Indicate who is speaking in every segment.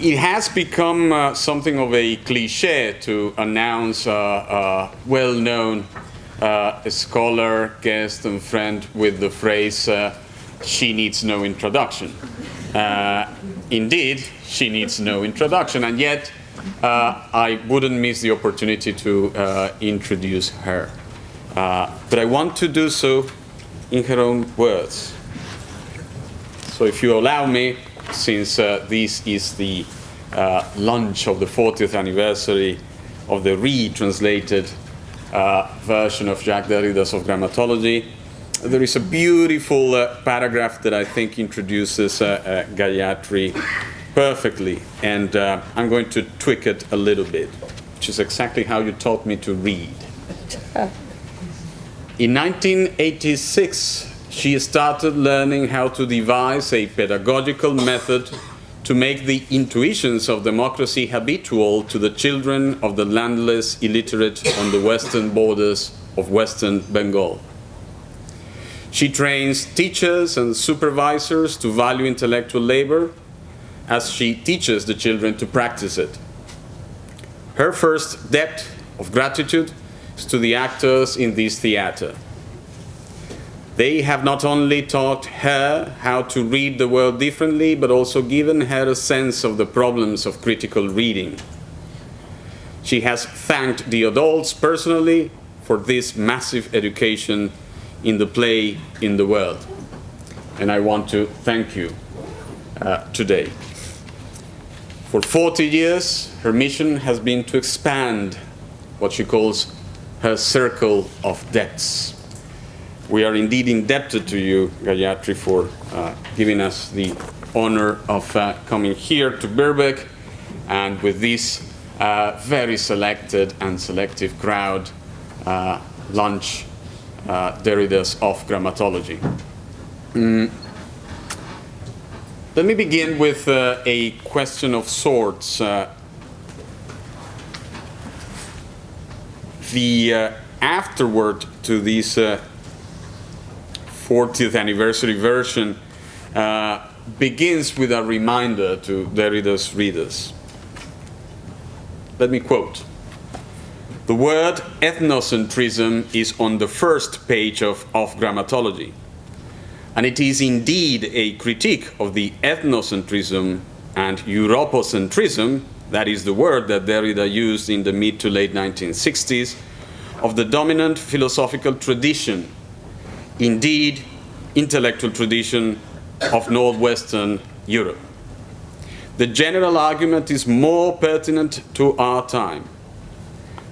Speaker 1: It has become something of a cliche to announce a well-known scholar, guest, and friend with the phrase, she needs no introduction. Indeed, she needs no introduction, and yet I wouldn't miss the opportunity to introduce her. But I want to do so in her own words. So if you allow me, since this is the launch of the 40th anniversary of the retranslated version of Jacques Derrida's of Grammatology, there is a beautiful paragraph that I think introduces Gayatri perfectly, and I'm going to tweak it a little bit, which is exactly how you taught me to read. In 1986, she started learning how to devise a pedagogical method to make the intuitions of democracy habitual to the children of the landless illiterate on the western borders of Western Bengal. She trains teachers and supervisors to value intellectual labor as she teaches the children to practice it. Her first debt of gratitude is to the actors in this theater. They have not only taught her how to read the world differently, but also given her a sense of the problems of critical reading. She has thanked the adults personally for this massive education in the play in the world. And I want to thank you today. For 40 years, her mission has been to expand what she calls her circle of debts. We are indeed indebted to you, Gayatri, for giving us the honor of coming here to Birkbeck, and with this very selected and selective crowd, launch Derrida's of Grammatology. Let me begin with a question of sorts. The afterword to this 40th anniversary version begins with a reminder to Derrida's readers. Let me quote. The word ethnocentrism is on the first page of Grammatology, and it is indeed a critique of the ethnocentrism and Europocentrism, that is the word that Derrida used in the mid to late 1960s, of the dominant philosophical tradition, indeed intellectual tradition of Northwestern Europe. The general argument is more pertinent to our time,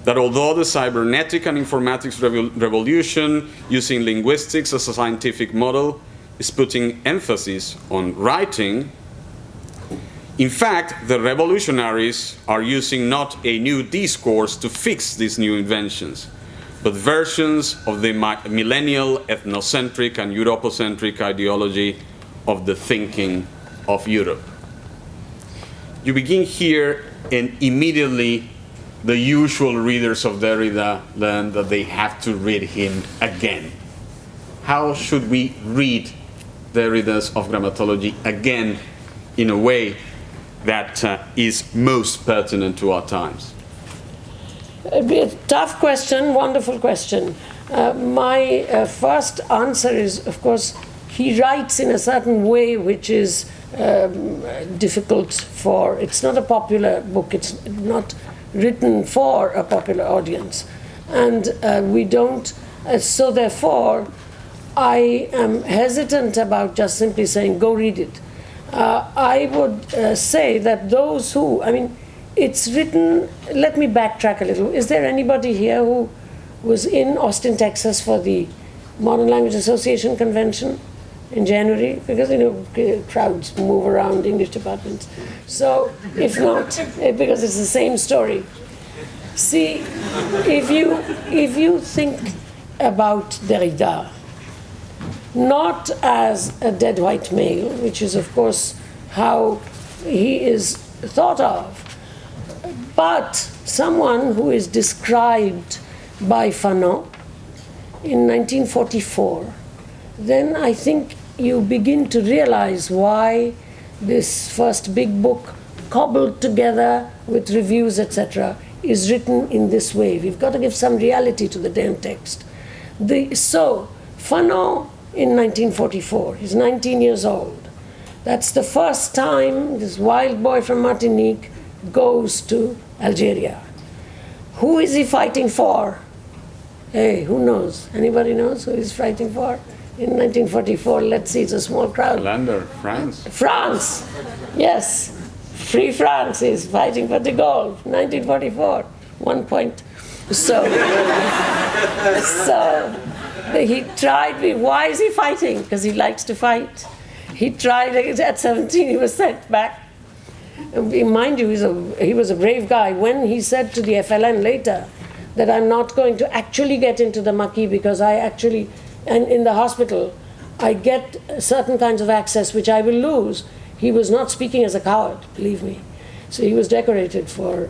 Speaker 1: that although the cybernetic and informatics revolution using linguistics as a scientific model is putting emphasis on writing, in fact, the revolutionaries are using not a new discourse to fix these new inventions, but versions of the millennial ethnocentric and Europocentric ideology of the thinking of Europe. You begin here, and immediately the usual readers of Derrida learn that they have to read him again. How should we read Derrida's of Grammatology again in a way that is most pertinent to our times?
Speaker 2: It'd be a tough question, wonderful question. My first answer is, of course, he writes in a certain way which is difficult for, it's not a popular book, it's not written for a popular audience. And we don't, so therefore, I am hesitant about just simply saying, go read it. I would say that those who, I mean, it's written, let me backtrack a little. Is there anybody here who was in Austin, Texas for the Modern Language Association convention in January? Because, you know, crowds move around English departments. So, if not, because it's the same story. See, if you think about Derrida, not as a dead white male, which is, of course, how he is thought of, but someone who is described by Fanon in 1944, then I think you begin to realize why this first big book cobbled together with reviews, etc., is written in this way. We've got to give some reality to the damn text. So, Fanon in 1944, he's 19 years old. That's the first time this wild boy from Martinique goes to Algeria. Who is he fighting for? Hey, who knows? Anybody knows who he's fighting for? In 1944, let's see, it's a small crowd.
Speaker 1: Lander, France.
Speaker 2: France, yes. Free France is fighting for de Gaulle, 1944, 1 point. So he tried, why is he fighting? Because he likes to fight. He tried, at 17 he was sent back. Mind you, he was a brave guy. When he said to the FLN later that I'm not going to actually get into the Maquis because and in the hospital, I get certain kinds of access which I will lose. He was not speaking as a coward, believe me. So he was decorated for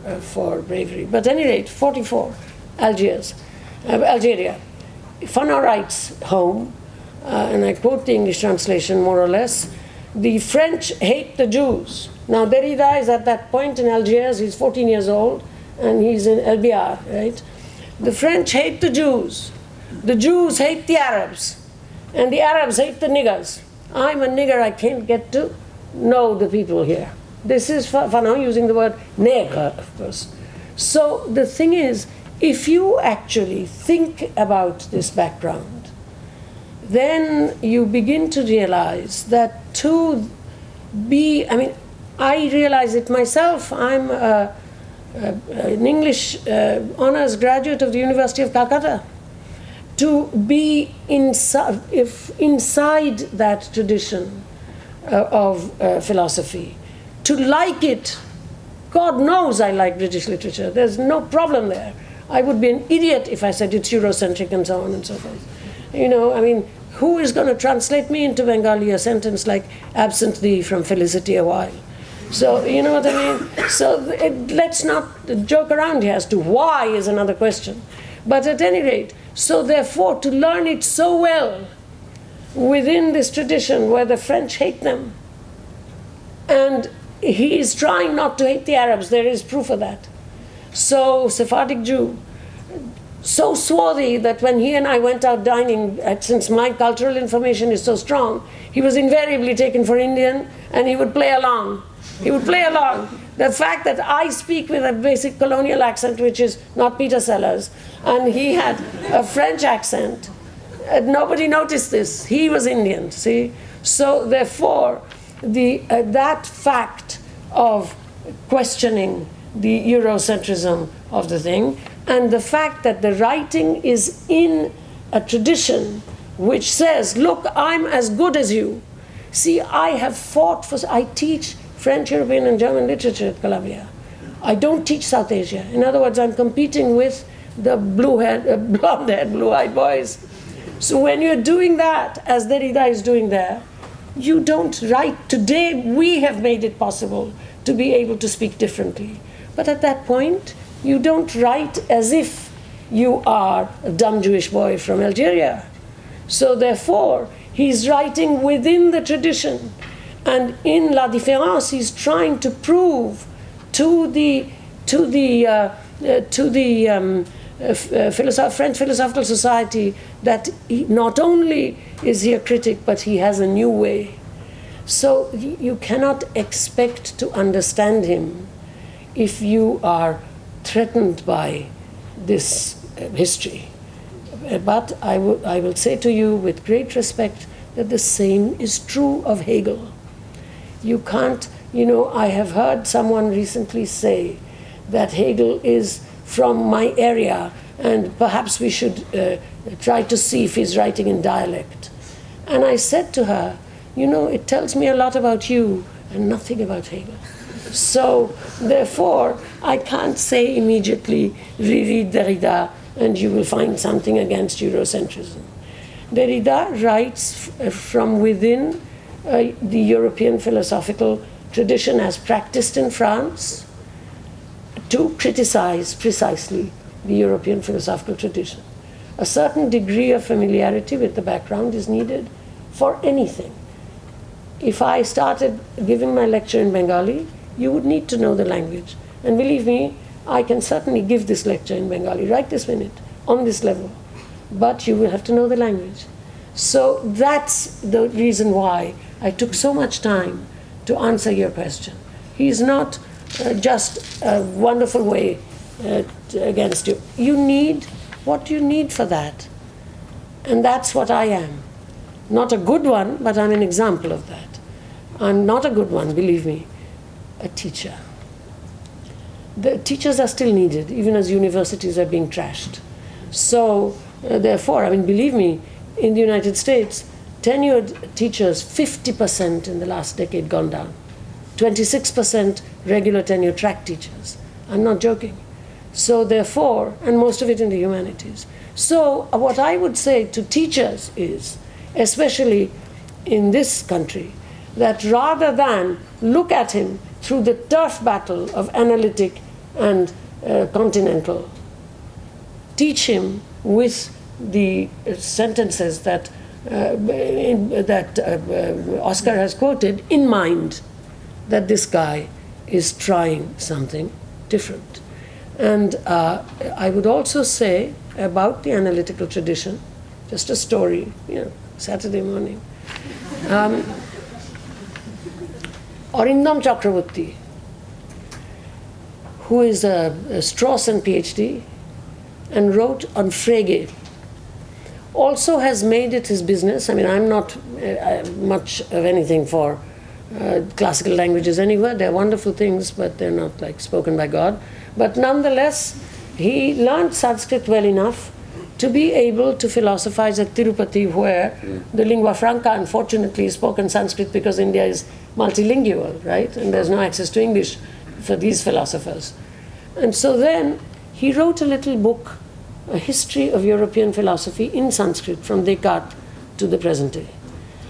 Speaker 2: bravery. But at any rate, 44, Algeria. Fanon writes home, and I quote the English translation more or less, the French hate the Jews. Now Derrida is at that point in Algiers, he's 14 years old, and he's in El Biar, right? The French hate the Jews hate the Arabs, and the Arabs hate the niggers. I'm a nigger, I can't get to know the people here. This is Fanon using the word nègre, of course. So the thing is, if you actually think about this background, then you begin to realize that I realize it myself. I'm an English honors graduate of the University of Calcutta. To be inside that tradition of philosophy, to like it, God knows I like British literature. There's no problem there. I would be an idiot if I said it's Eurocentric and so on and so forth. Who is going to translate me into Bengali a sentence like absent thee from felicity a while? So, you know what I mean? So let's not joke around here as to why is another question. But at any rate, so therefore to learn it so well within this tradition where the French hate them, and he is trying not to hate the Arabs, there is proof of that. So Sephardic Jew, so swarthy that when he and I went out dining, since my cultural information is so strong, he was invariably taken for Indian and he would play along. The fact that I speak with a basic colonial accent, which is not Peter Sellers, and he had a French accent, nobody noticed this. He was Indian, see? So therefore, that fact of questioning the Eurocentrism of the thing, and the fact that the writing is in a tradition which says, look, I'm as good as you. See, I teach French, European, and German literature at Columbia. I don't teach South Asia. In other words, I'm competing with the blonde-haired, blue-eyed boys. So when you're doing that, as Derrida is doing there, you don't write. Today, we have made it possible to be able to speak differently. But at that point, you don't write as if you are a dumb Jewish boy from Algeria. So therefore, he's writing within the tradition. And in La Différence, he's trying to prove to the French Philosophical Society that not only is he a critic, but he has a new way. So you cannot expect to understand him if you are threatened by this history. But I will say to you with great respect that the same is true of Hegel. You can't, I have heard someone recently say that Hegel is from my area and perhaps we should try to see if he's writing in dialect. And I said to her, it tells me a lot about you and nothing about Hegel. So, therefore, I can't say immediately, reread Derrida and you will find something against Eurocentrism. Derrida writes from within the European philosophical tradition as practiced in France to criticize precisely the European philosophical tradition. A certain degree of familiarity with the background is needed for anything. If I started giving my lecture in Bengali, you would need to know the language. And believe me, I can certainly give this lecture in Bengali right this minute, on this level. But you will have to know the language. So that's the reason why I took so much time to answer your question. He's not just a wonderful way against you. You need what you need for that. And that's what I am. Not a good one, but I'm an example of that. I'm not a good one, believe me, a teacher. The teachers are still needed, even as universities are being trashed. So, therefore, I mean, believe me, in the United States, tenured teachers, 50% in the last decade gone down. 26% regular tenure track teachers. I'm not joking. So therefore, and most of it in the humanities. So what I would say to teachers is, especially in this country, that rather than look at him through the turf battle of analytic and continental, teach him with the sentences that Oscar has quoted in mind, that this guy is trying something different. And I would also say about the analytical tradition, just a story, Saturday morning. Arindam Chakravorty, who is a Strawson PhD and wrote on Frege, also has made it his business. I mean, I'm not much of anything for classical languages anywhere. They're wonderful things, but they're not like spoken by God. But nonetheless, he learned Sanskrit well enough to be able to philosophize at Tirupati, where the lingua franca, unfortunately, is spoken Sanskrit because India is multilingual, right? And there's no access to English for these philosophers. And so then he wrote a little book, A History of European Philosophy in Sanskrit, from Descartes to the present day.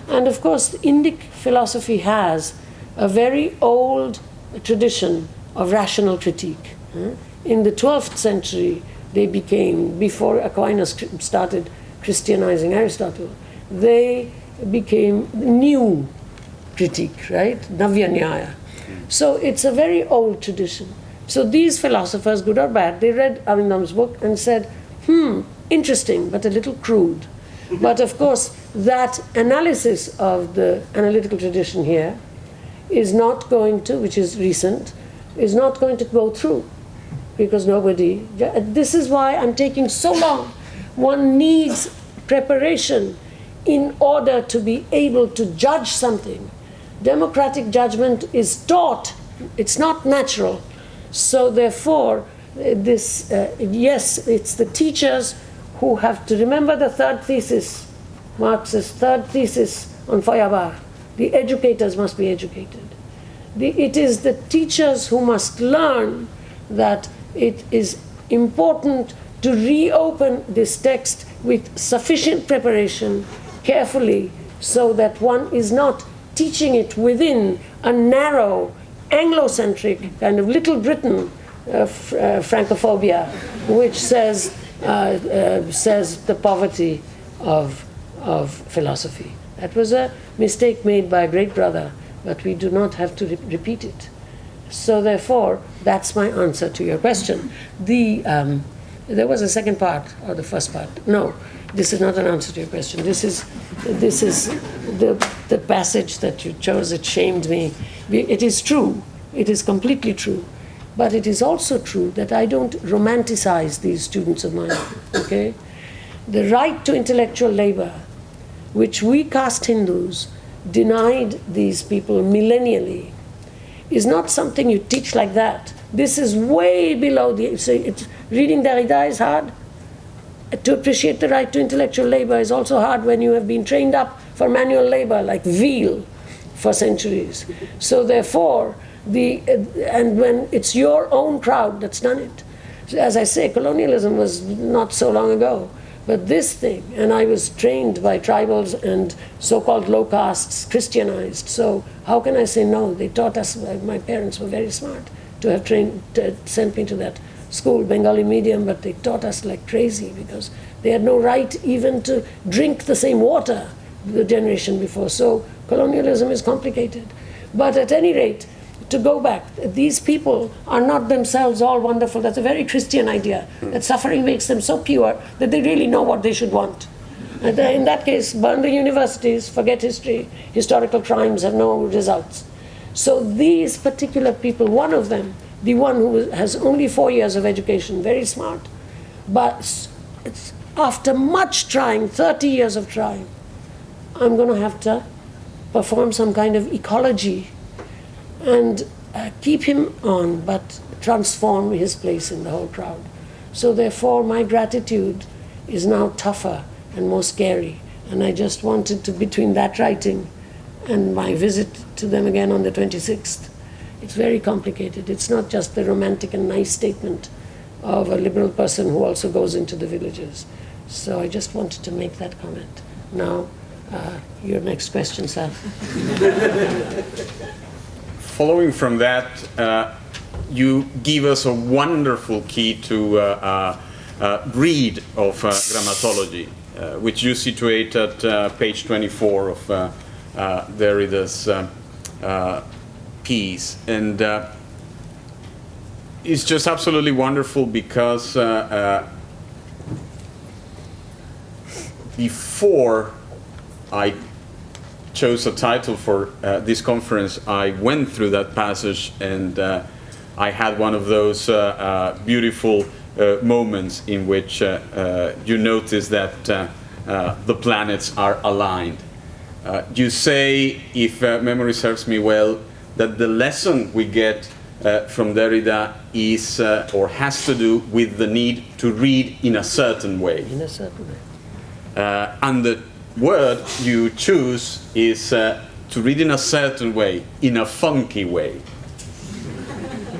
Speaker 2: And of course, Indic philosophy has a very old tradition of rational critique. In the 12th century, they became, before Aquinas started Christianizing Aristotle, they became new critique, right? Navya Nyaya. So it's a very old tradition. So these philosophers, good or bad, they read Arindam's book and said, interesting, but a little crude. But of course, that analysis of the analytical tradition here is not going to, which is recent, is not going to go through, because nobody, this is why I'm taking so long. One needs preparation in order to be able to judge something. Democratic judgment is taught, it's not natural. So therefore, yes, it's the teachers who have to remember the third thesis, Marx's third thesis on Feuerbach. The educators must be educated. It is the teachers who must learn that it is important to reopen this text with sufficient preparation, carefully, so that one is not teaching it within a narrow, Anglo-centric kind of Little Britain Francophobia, which says the poverty of philosophy. That was a mistake made by a great brother, but we do not have to repeat it. So therefore, that's my answer to your question. There was a second part, or the first part. No, this is not an answer to your question. This is the passage that you chose. It shamed me. It is true. It is completely true. But it is also true that I don't romanticize these students of mine, okay? The right to intellectual labor, which we caste Hindus denied these people millennially, is not something you teach like that. This is way below reading Derrida is hard. To appreciate the right to intellectual labor is also hard when you have been trained up for manual labor like veal for centuries. So therefore, and when it's your own crowd that's done it. As I say, colonialism was not so long ago. But this thing, and I was trained by tribals and so-called low castes, Christianized. So how can I say no? They taught us, my parents were very smart to have sent me to that school, Bengali medium, but they taught us like crazy because they had no right even to drink the same water the generation before. So colonialism is complicated. But at any rate, to go back. These people are not themselves all wonderful. That's a very Christian idea, that suffering makes them so pure that they really know what they should want. And in that case, burn the universities, forget history, historical crimes have no results. So these particular people, one of them, the one who has only 4 years of education, very smart, but it's after much trying, 30 years of trying, I'm going to have to perform some kind of ecology and keep him on, but transform his place in the whole crowd. So therefore, my gratitude is now tougher and more scary. And I just wanted to, between that writing and my visit to them again on the 26th, it's very complicated. It's not just the romantic and nice statement of a liberal person who also goes into the villages. So I just wanted to make that comment. Now, your next question, Sal.
Speaker 1: Following from that, you give us a wonderful key to read of grammatology, which you situate at page 24 of Derrida's piece. And it's just absolutely wonderful because before I chose a title for this conference, I went through that passage and I had one of those beautiful moments in which you notice that the planets are aligned. You say, if memory serves me well, that the lesson we get from Derrida is or has to do with the need to read in a certain way.
Speaker 2: In a certain way.
Speaker 1: And the word you choose is to read in a certain way, in a funky way.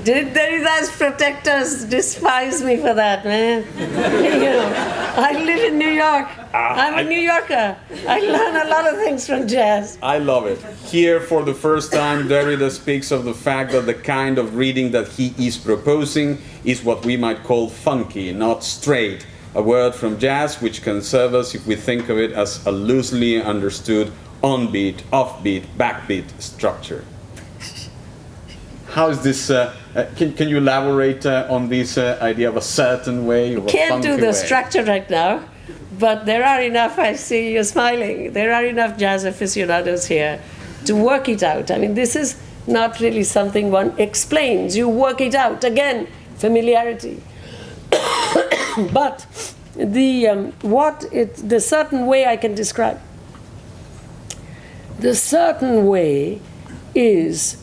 Speaker 2: Did Derrida's protectors despise me for that, man? You know, I live in New York. I'm a New Yorker. I learn a lot of things from jazz.
Speaker 1: I love it. Here, for the first time, Derrida speaks of the fact that the kind of reading that he is proposing is what we might call funky, not straight. A word from jazz which can serve us if we think of it as a loosely understood on-beat, off-beat, backbeat structure. How is this? Can you elaborate on this idea of a certain way? Of
Speaker 2: Can't do the structure right now, but there are enough, I see you smiling, there are enough jazz aficionados here to work it out. I mean, this is not really something one explains. You work it out. Again, familiarity. But the certain way I can describe, the certain way is,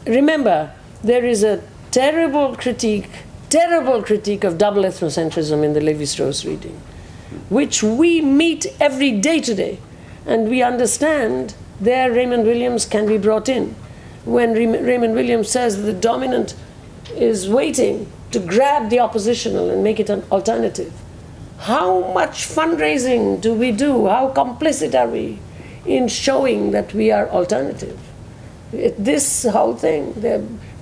Speaker 2: remember, there is a terrible critique of double ethnocentrism in the Lévi-Strauss reading, which we meet every day today, and we understand there Raymond Williams can be brought in. When Raymond Williams says the dominant is waiting to grab the oppositional and make it an alternative. How much fundraising do we do? How complicit are we in showing that we are alternative? This whole thing,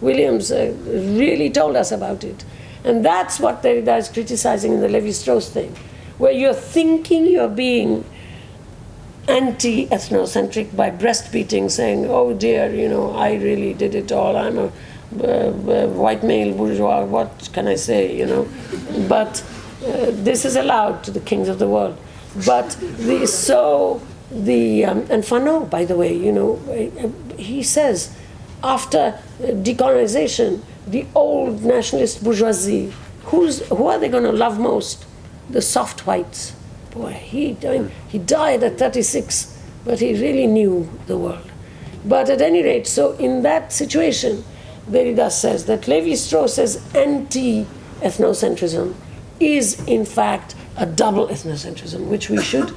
Speaker 2: Williams really told us about it. And that's what Derrida is criticizing in the Lévi-Strauss thing, where you're thinking you're being anti-ethnocentric by breastbeating, saying, oh dear, you know, I really did it all. I'm a white male bourgeois, what can I say, you know? But this is allowed to the kings of the world. But and Fanon, by the way, you know, he says, after decolonization, the old nationalist bourgeoisie, who are they going to love most? The soft whites. Boy, he died at 36, but he really knew the world. But at any rate, so in that situation, Derrida says that Lévi-Strauss's anti-ethnocentrism is, in fact, a double ethnocentrism, which we should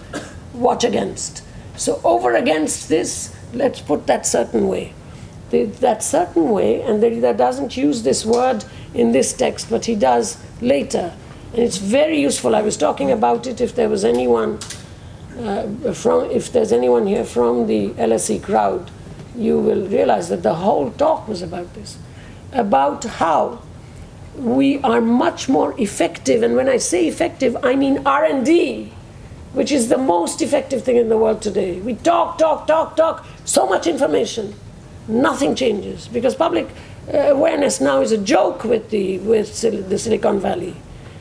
Speaker 2: watch against. So over against this, let's put that certain way. That certain way, and Derrida doesn't use this word in this text, but he does later. And it's very useful. I was talking about it if there was anyone if there's anyone here from the LSE crowd, you will realize that the whole talk was about this, about how we are much more effective, and when I say effective, I mean R&D, which is the most effective thing in the world today. We talk, so much information, nothing changes, because public awareness now is a joke with the Silicon Valley.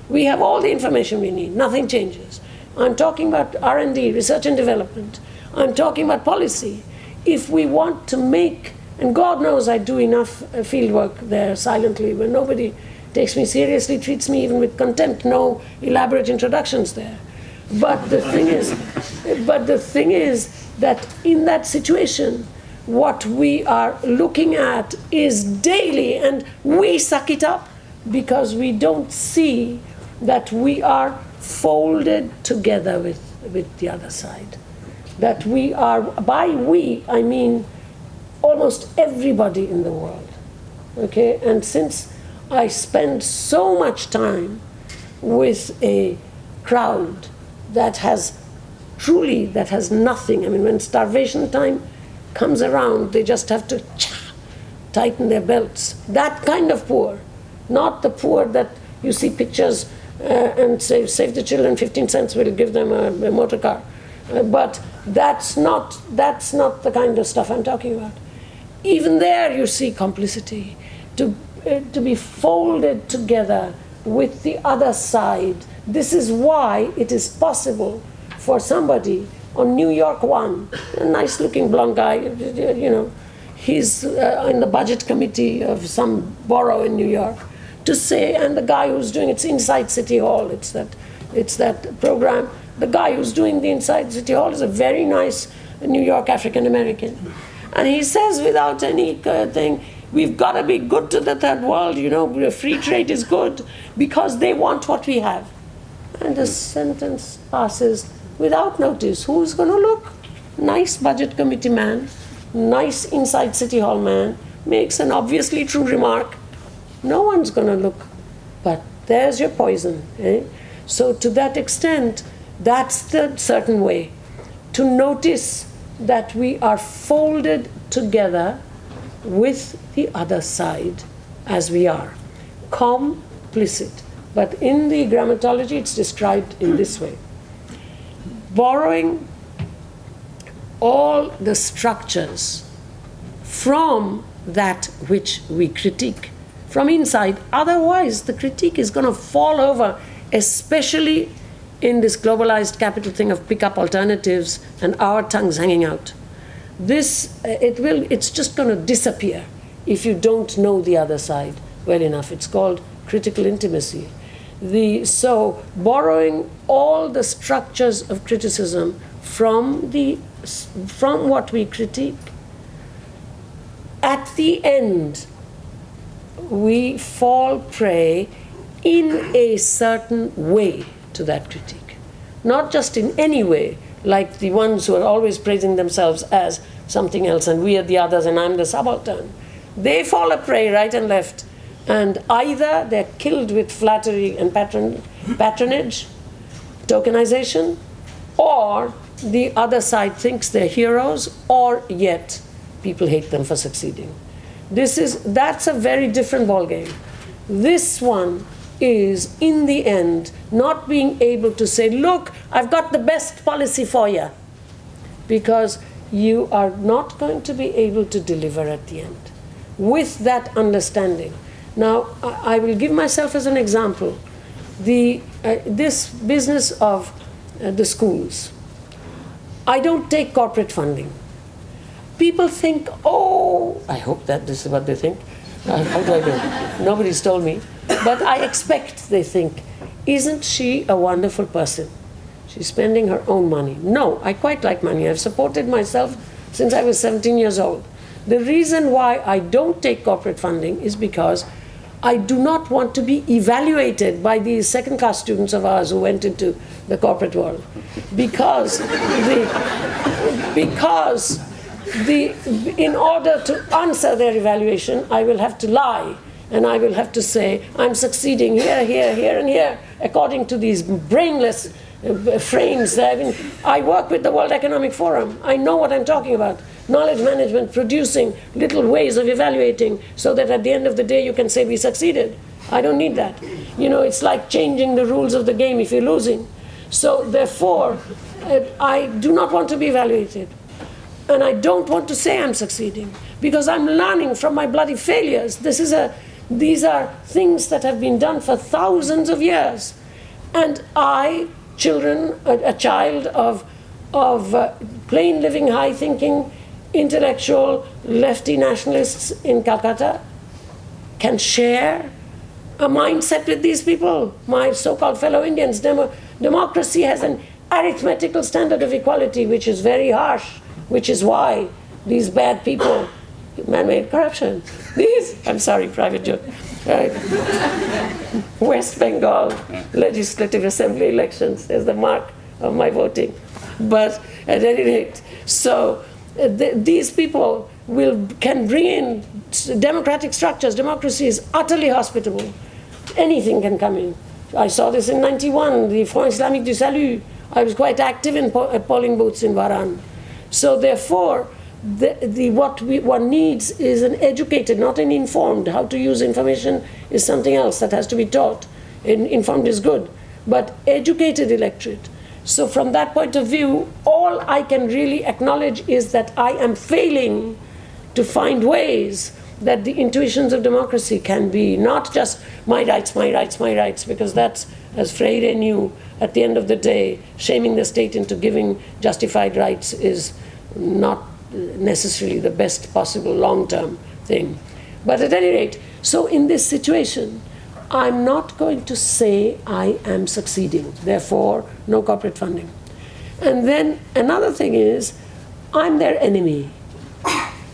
Speaker 2: We have all the information we need. Nothing changes. I'm talking about R&D, research and development. I'm talking about policy. If we want to make, and God knows I do enough field work there silently, where nobody takes me seriously, treats me even with contempt, no elaborate introductions there. But the thing is that in that situation, what we are looking at is daily, and we suck it up because we don't see that we are folded together with the other side. That we are, by we, I mean almost everybody in the world. Okay? And since I spend so much time with a crowd that has nothing, I mean, when starvation time comes around, they just have to tighten their belts. That kind of poor, not the poor that you see pictures and say, save the children, 15 cents, we'll give them a motor car. But that's not the kind of stuff I'm talking about. Even there you see complicity, to be folded together with the other side. This is why it is possible for somebody on New York One, a nice-looking blonde guy, you know, he's in the budget committee of some borough in New York, to say, and the guy who's doing it's Inside City Hall, it's that program. The guy who's doing the Inside City Hall is a very nice New York African American, and he says without any thing, we've got to be good to the third world, you know, free trade is good because they want what we have. And the sentence passes without notice. Who's going to look? Nice budget committee man, nice Inside City Hall man, makes an obviously true remark. No one's going to look. But there's your poison. Eh? So to that extent, that's the certain way. To notice that we are folded together with the other side as we are. Complicit. But in the grammatology, it's described in this way. Borrowing all the structures from that which we critique from inside. Otherwise, the critique is going to fall over, especially in this globalized capital thing of pick up alternatives and our tongues hanging out. It's just going to disappear if you don't know the other side well enough. It's called critical intimacy. So borrowing all the structures of criticism from what we critique, at the end we fall prey in a certain way to that critique. Not just in any way, like the ones who are always praising themselves as something else and we are the others and I'm the subaltern. They fall a prey right and left. And either they're killed with flattery and patronage, tokenization, or the other side thinks they're heroes, or yet people hate them for succeeding. That's a very different ballgame. This one is, in the end, not being able to say, look, I've got the best policy for you, because you are not going to be able to deliver at the end with that understanding. Now, I will give myself as an example. This business of the schools. I don't take corporate funding. People think, oh, I hope that this is what they think. How do I know? Nobody's told me. But I expect they think, isn't she a wonderful person? She's spending her own money. No, I quite like money. I've supported myself since I was 17 years old. The reason why I don't take corporate funding is because I do not want to be evaluated by these second-class students of ours who went into the corporate world. Because in order to answer their evaluation, I will have to lie. And I will have to say, I'm succeeding here, here, here, and here, according to these brainless frames. I work with the World Economic Forum. I know what I'm talking about. Knowledge management, producing little ways of evaluating so that at the end of the day you can say we succeeded. I don't need that. You know, it's like changing the rules of the game if you're losing. So therefore, I do not want to be evaluated. And I don't want to say I'm succeeding. because I'm learning from my bloody failures. These are things that have been done for thousands of years. And a child of plain living, high thinking, intellectual, lefty nationalists in Calcutta, can share a mindset with these people, my so-called fellow Indians. Democracy has an arithmetical standard of equality which is very harsh, which is why these bad people, man-made corruption, I'm sorry, private joke, West Bengal Legislative Assembly elections is the mark of my voting. But at any rate, so these people can bring in democratic structures. Democracy is utterly hospitable. Anything can come in. I saw this in 91, the Front Islamique du Salut. I was quite active in polling booths in Varan. So therefore, what one needs is an educated, not an informed. How to use information is something else that has to be taught. Informed is good, but educated electorate. So from that point of view, all I can really acknowledge is that I am failing to find ways that the intuitions of democracy can be not just my rights, my rights, my rights, because that's, as Freire knew, at the end of the day, shaming the state into giving justified rights is not necessarily the best possible long-term thing. But at any rate, so in this situation, I'm not going to say I am succeeding, therefore no corporate funding. And then another thing is, I'm their enemy.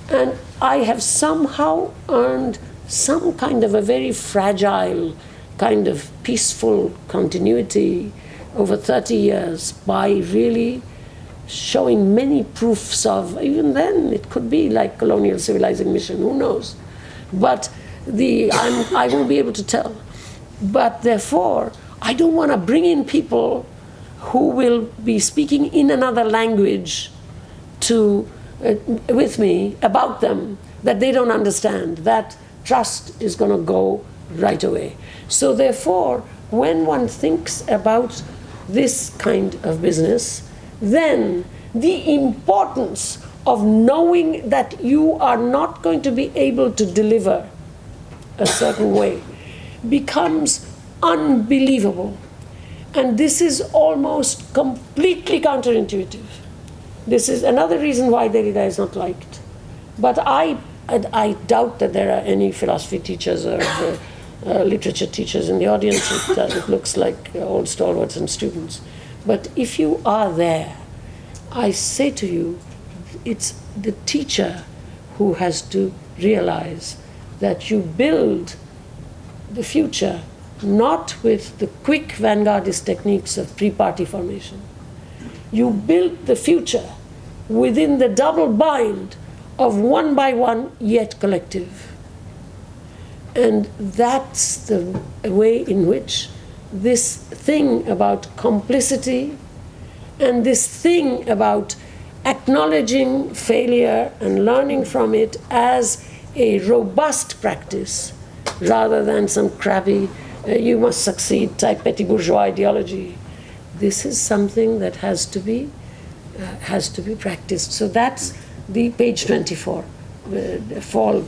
Speaker 2: And I have somehow earned some kind of a very fragile, kind of peaceful continuity over 30 years by really showing many proofs of, even then it could be like colonial civilizing mission, who knows? But I won't be able to tell. But therefore, I don't want to bring in people who will be speaking in another language with me about them that they don't understand. That trust is going to go right away. So therefore, when one thinks about this kind of business, then the importance of knowing that you are not going to be able to deliver a certain way becomes unbelievable. And this is almost completely counterintuitive. This is another reason why Derrida is not liked. But I doubt that there are any philosophy teachers or literature teachers in the audience. It looks like old stalwarts and students. But if you are there, I say to you, it's the teacher who has to realize that you build the future not with the quick vanguardist techniques of pre-party formation. You build the future within the double bind of one by one yet collective. And that's the way in which this thing about complicity and this thing about acknowledging failure and learning from it as a robust practice rather than some crabby, you must succeed type petit bourgeois ideology. This is something that has to be practiced. So that's the page 24, fall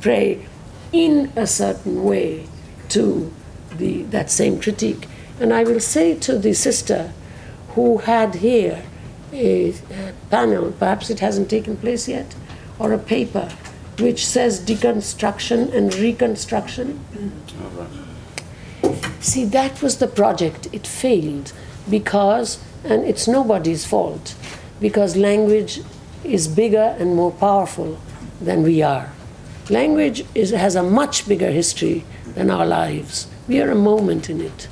Speaker 2: prey in a certain way to that same critique. And I will say to the sister who had here a panel, perhaps it hasn't taken place yet, or a paper which says deconstruction and reconstruction. See, that was the project. It failed because, and it's nobody's fault, because language is bigger and more powerful than we are. Language has a much bigger history than our lives. We are a moment in it.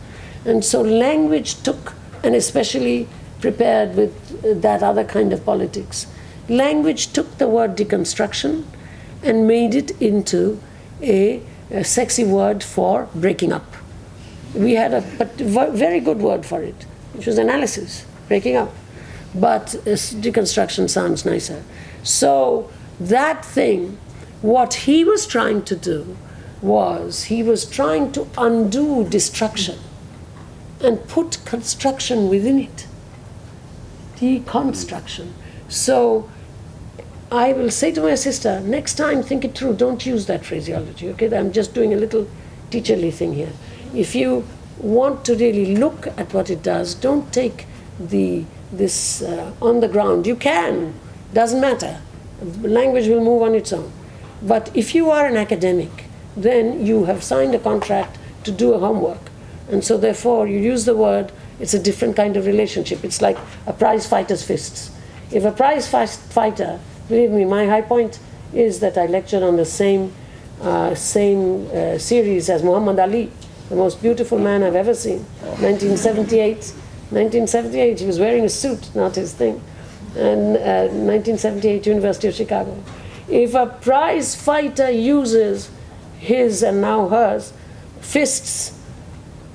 Speaker 2: And so language took, and especially prepared with that other kind of politics, language took the word deconstruction and made it into a sexy word for breaking up. We had a very good word for it, which was analysis, breaking up. But deconstruction sounds nicer. So that thing, what he was trying to do was he was trying to undo destruction and put construction within it. Deconstruction. So I will say to my sister, next time think it through, don't use that phraseology, okay? I'm just doing a little teacherly thing here. If you want to really look at what it does, don't take this on the ground. You can, doesn't matter. Language will move on its own. But if you are an academic, then you have signed a contract to do a homework. And so therefore you use the word, it's a different kind of relationship. It's like a prize fighter's fists. If a prize fighter, believe me, my high point is that I lectured on the same series as Muhammad Ali, the most beautiful man I've ever seen. 1978, he was wearing a suit, not his thing. And 1978, University of Chicago. If a prize fighter uses his and now hers fists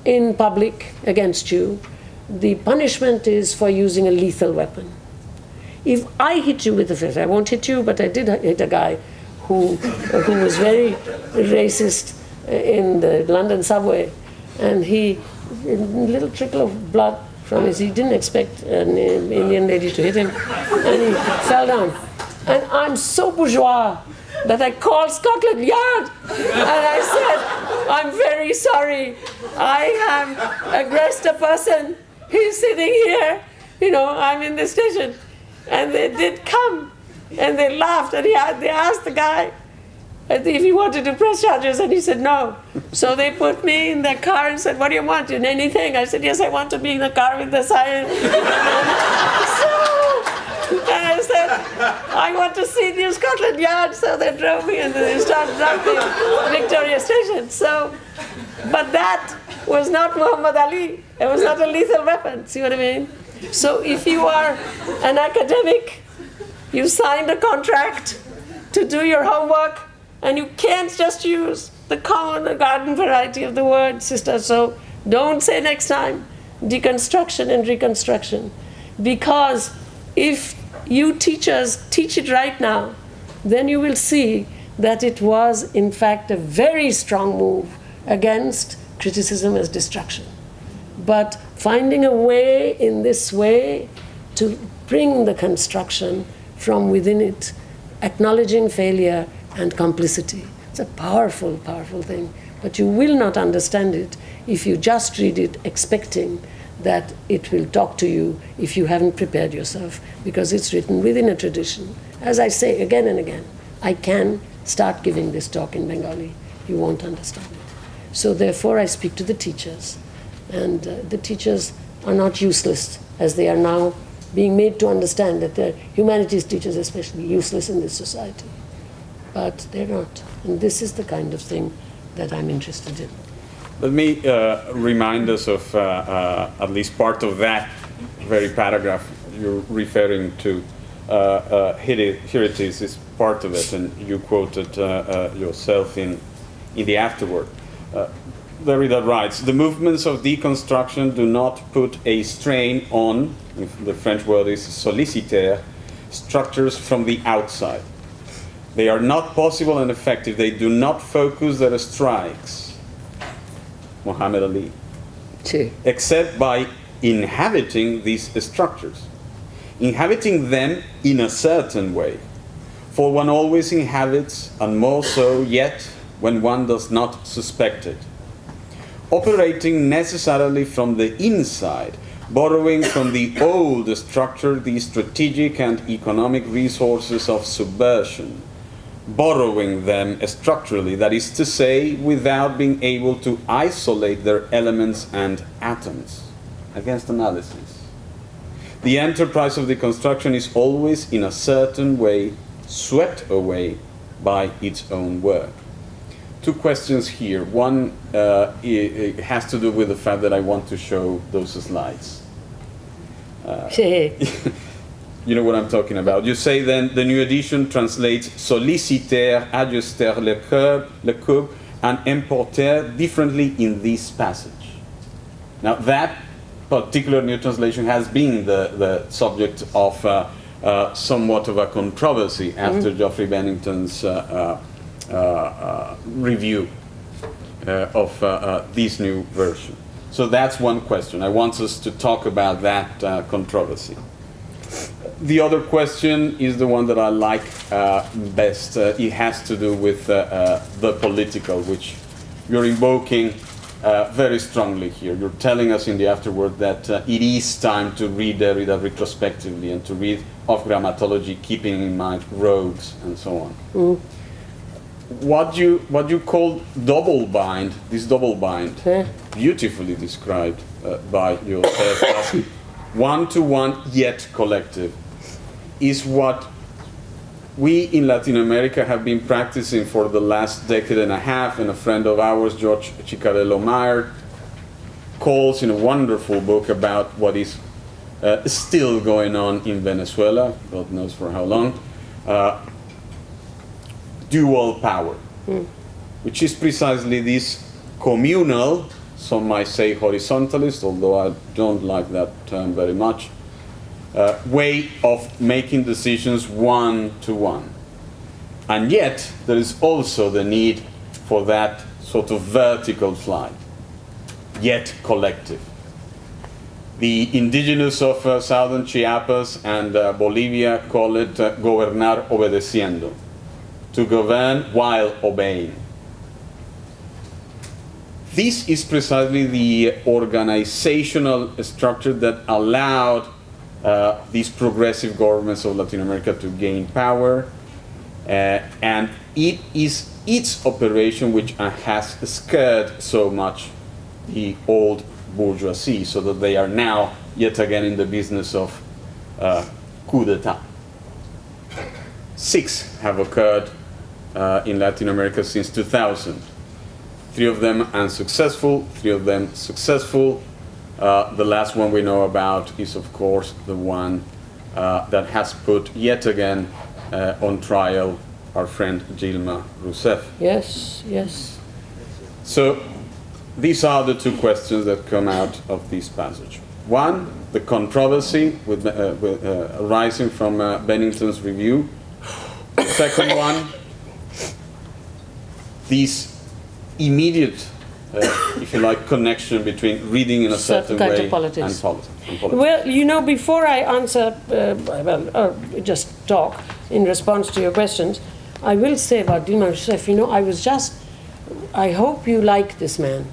Speaker 2: in public against you, the punishment is for using a lethal weapon. If I hit you with a fist, I won't hit you, but I did hit a guy who was very racist in the London subway, and a little trickle of blood from he didn't expect an Indian lady to hit him, and he fell down. And I'm so bourgeois that I called Scotland Yard, and I said, I'm very sorry, I have aggressed a person, he's sitting here, I'm in the station. And they did come, and they laughed, and they asked the guy if he wanted to press charges, and he said no. So they put me in the car and said, what do you want? In anything? I said, yes, I want to be in the car with the sign. And I said, I want to see New Scotland Yard. So they drove me, and they started driving Victoria Station. So, but that was not Muhammad Ali. It was not a lethal weapon. See what I mean? So if you are an academic, you signed a contract to do your homework, and you can't just use the common garden variety of the word, sister. So don't say next time deconstruction and reconstruction, because if you teachers teach it right now, then you will see that it was in fact a very strong move against criticism as destruction. But finding a way in this way to bring the construction from within it, acknowledging failure and complicity. It's a powerful, powerful thing. But you will not understand it if you just read it expecting that it will talk to you if you haven't prepared yourself, because it's written within a tradition. As I say again and again, I can start giving this talk in Bengali. You won't understand it. So therefore I speak to the teachers. And the teachers are not useless, as they are now being made to understand that they're humanities teachers especially useless in this society. But they're not. And this is the kind of thing that I'm interested in.
Speaker 1: Let me remind us of at least part of that very paragraph you're referring to. Here it is part of it, and you quoted yourself in the afterword. Derrida writes, the movements of deconstruction do not put a strain on, the French word is sollicitaire, structures from the outside. They are not possible and effective. They do not focus their strikes, Muhammad Ali, except by inhabiting these structures, inhabiting them in a certain way. For one always inhabits, and more so yet when one does not suspect it. Operating necessarily from the inside, borrowing from the old structure the strategic and economic resources of subversion, borrowing them structurally, that is to say, without being able to isolate their elements and atoms against analysis. The enterprise of deconstruction is always in a certain way swept away by its own work. Two questions here. One it has to do with the fact that I want to show those slides. You know what I'm talking about. You say then the new edition translates sollicitaire, adjuster, le courbe, and importer differently in this passage. Now that particular new translation has been the subject of somewhat of a controversy after Geoffrey Bennington's review of this new version. So that's one question. I want us to talk about that controversy. The other question is the one that I like best. It has to do with the political, which you're invoking very strongly here. You're telling us in the afterword that it is time to read Derrida retrospectively and to read of grammatology, keeping in mind rogues and so on.
Speaker 2: Mm.
Speaker 1: What you call double bind, this double bind, beautifully described by yourself as one-to-one yet collective, is what we in Latin America have been practicing for the last decade and a half, and a friend of ours, George Chicarello-Meyer, calls in a wonderful book about what is still going on in Venezuela, God knows for how long, dual power, which is precisely this communal, some might say horizontalist, although I don't like that term very much, way of making decisions one-to-one. And yet, there is also the need for that sort of vertical flight, yet collective. The indigenous of southern Chiapas and Bolivia call it gobernar obedeciendo, to govern while obeying. This is precisely the organizational structure that allowed these progressive governments of Latin America to gain power, and it is its operation which has scared so much the old bourgeoisie, so that they are now yet again in the business of coup d'etat. 6 have occurred in Latin America since 2000. 3 of them unsuccessful, 3 of them successful. The last one we know about is, of course, the one that has put yet again on trial our friend Dilma Rousseff.
Speaker 2: Yes, yes.
Speaker 1: So these are the 2 questions that come out of this passage. One, the controversy arising from Bennington's review. The second one, this immediate, if you like, connection between reading in a certain way and politics.
Speaker 2: Well, you know, before I answer, just talk in response to your questions, I will say about Dilma Rousseff, you know, I hope you like this man,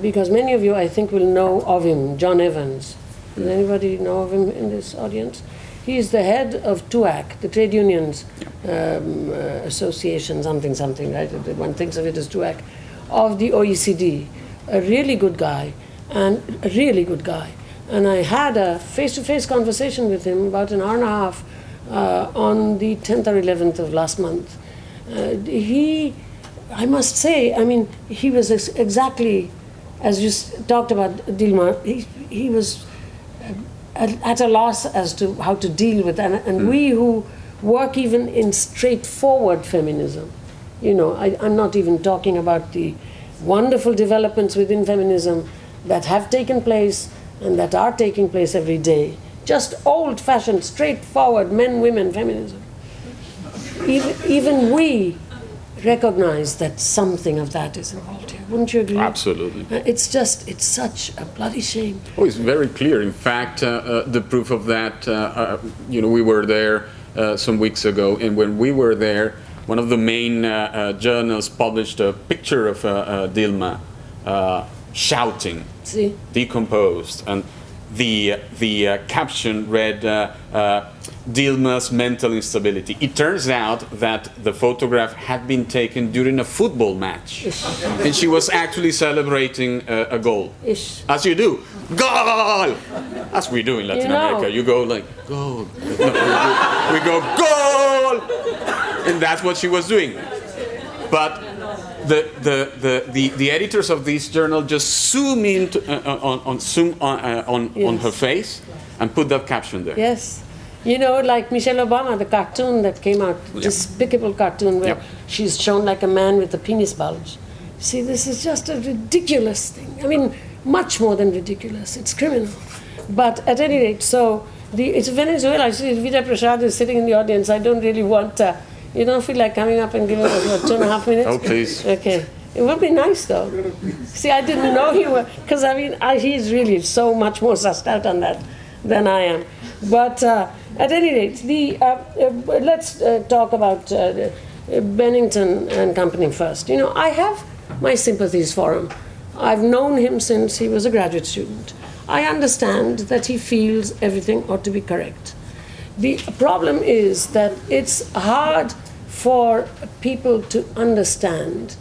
Speaker 2: because many of you, I think, will know of him, John Evans. Does anybody know of him in this audience? He is the head of TUAC, the Trade Unions Association, something, right? One thinks of it as TUAC, of the OECD. A really good guy, and I had a face-to-face conversation with him about an hour and a half on the 10th or 11th of last month. I must say, I mean, he was exactly, as you talked about Dilma, he was at a loss as to how to deal with that. And we who work even in straightforward feminism, you know, I'm not even talking about the wonderful developments within feminism that have taken place and that are taking place every day. Just old-fashioned, straightforward men-women feminism. Even we recognize that something of that is involved here. Wouldn't you agree?
Speaker 1: Absolutely.
Speaker 2: It's such a bloody shame.
Speaker 1: Oh, it's very clear. In fact, the proof of that, you know, we were there some weeks ago, and when we were there, one of the main journals published a picture of Dilma shouting,
Speaker 2: See?
Speaker 1: decomposed, and the caption read, Dilma's mental instability. It turns out that the photograph had been taken during a football match. And she was actually celebrating a goal. As you do. Goal! As we do in Latin America. You go like, goal. We go, goal! And that's what she was doing. But the editors of this journal just zoom in on her face and put that caption there.
Speaker 2: Yes. You know, like Michelle Obama, the cartoon that came out, despicable cartoon where she's shown like a man with a penis bulge. See, this is just a ridiculous thing. I mean, much more than ridiculous. It's criminal. But at any rate, so it's Venezuela. I see Vida Prashad is sitting in the audience. I don't really want, you don't feel like coming up and giving us, 2.5 minutes?
Speaker 1: Oh, please.
Speaker 2: Okay. It would be nice, though. See, I didn't know he was, because I mean, he's really so much more sussed out on that than I am. But At any rate, let's talk about Bennington and Company first. You know, I have my sympathies for him. I've known him since he was a graduate student. I understand that he feels everything ought to be correct. The problem is that it's hard for people to understand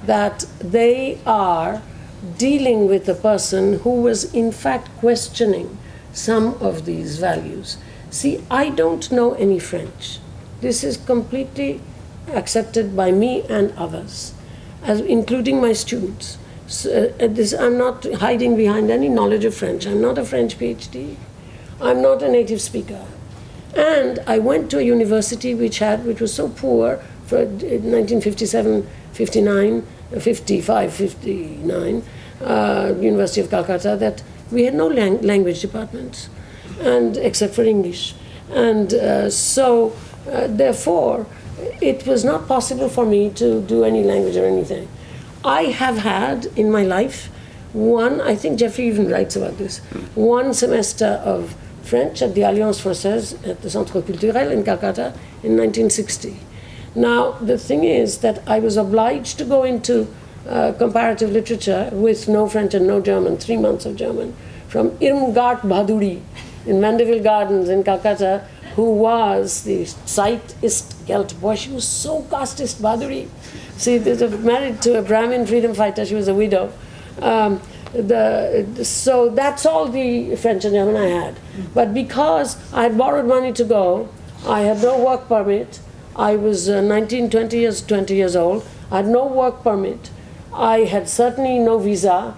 Speaker 2: that they are dealing with a person who was in fact questioning some of these values. See, I don't know any French. This is completely accepted by me and others, including my students. So, I'm not hiding behind any knowledge of French. I'm not a French PhD. I'm not a native speaker. And I went to a university which was so poor for 1957, 59, 55, 59, University of Calcutta, that we had no language departments, and except for English. And therefore, it was not possible for me to do any language or anything. I have had in my life I think Jeffrey even writes about this, one semester of French at the Alliance Française at the Centre Culturel in Calcutta in 1960. Now, the thing is that I was obliged to go into comparative literature with no French and no German, 3 months of German, from Irmgard Bhaduri in Mandeville Gardens in Calcutta, who was the Saitist Gelt. Boy, she was so casteist, Bhaduri. See, married to a Brahmin freedom fighter, she was a widow. So that's all the French and German I had. But because I had borrowed money to go, I had no work permit. I was 20 years old. I had no work permit. I had certainly no visa.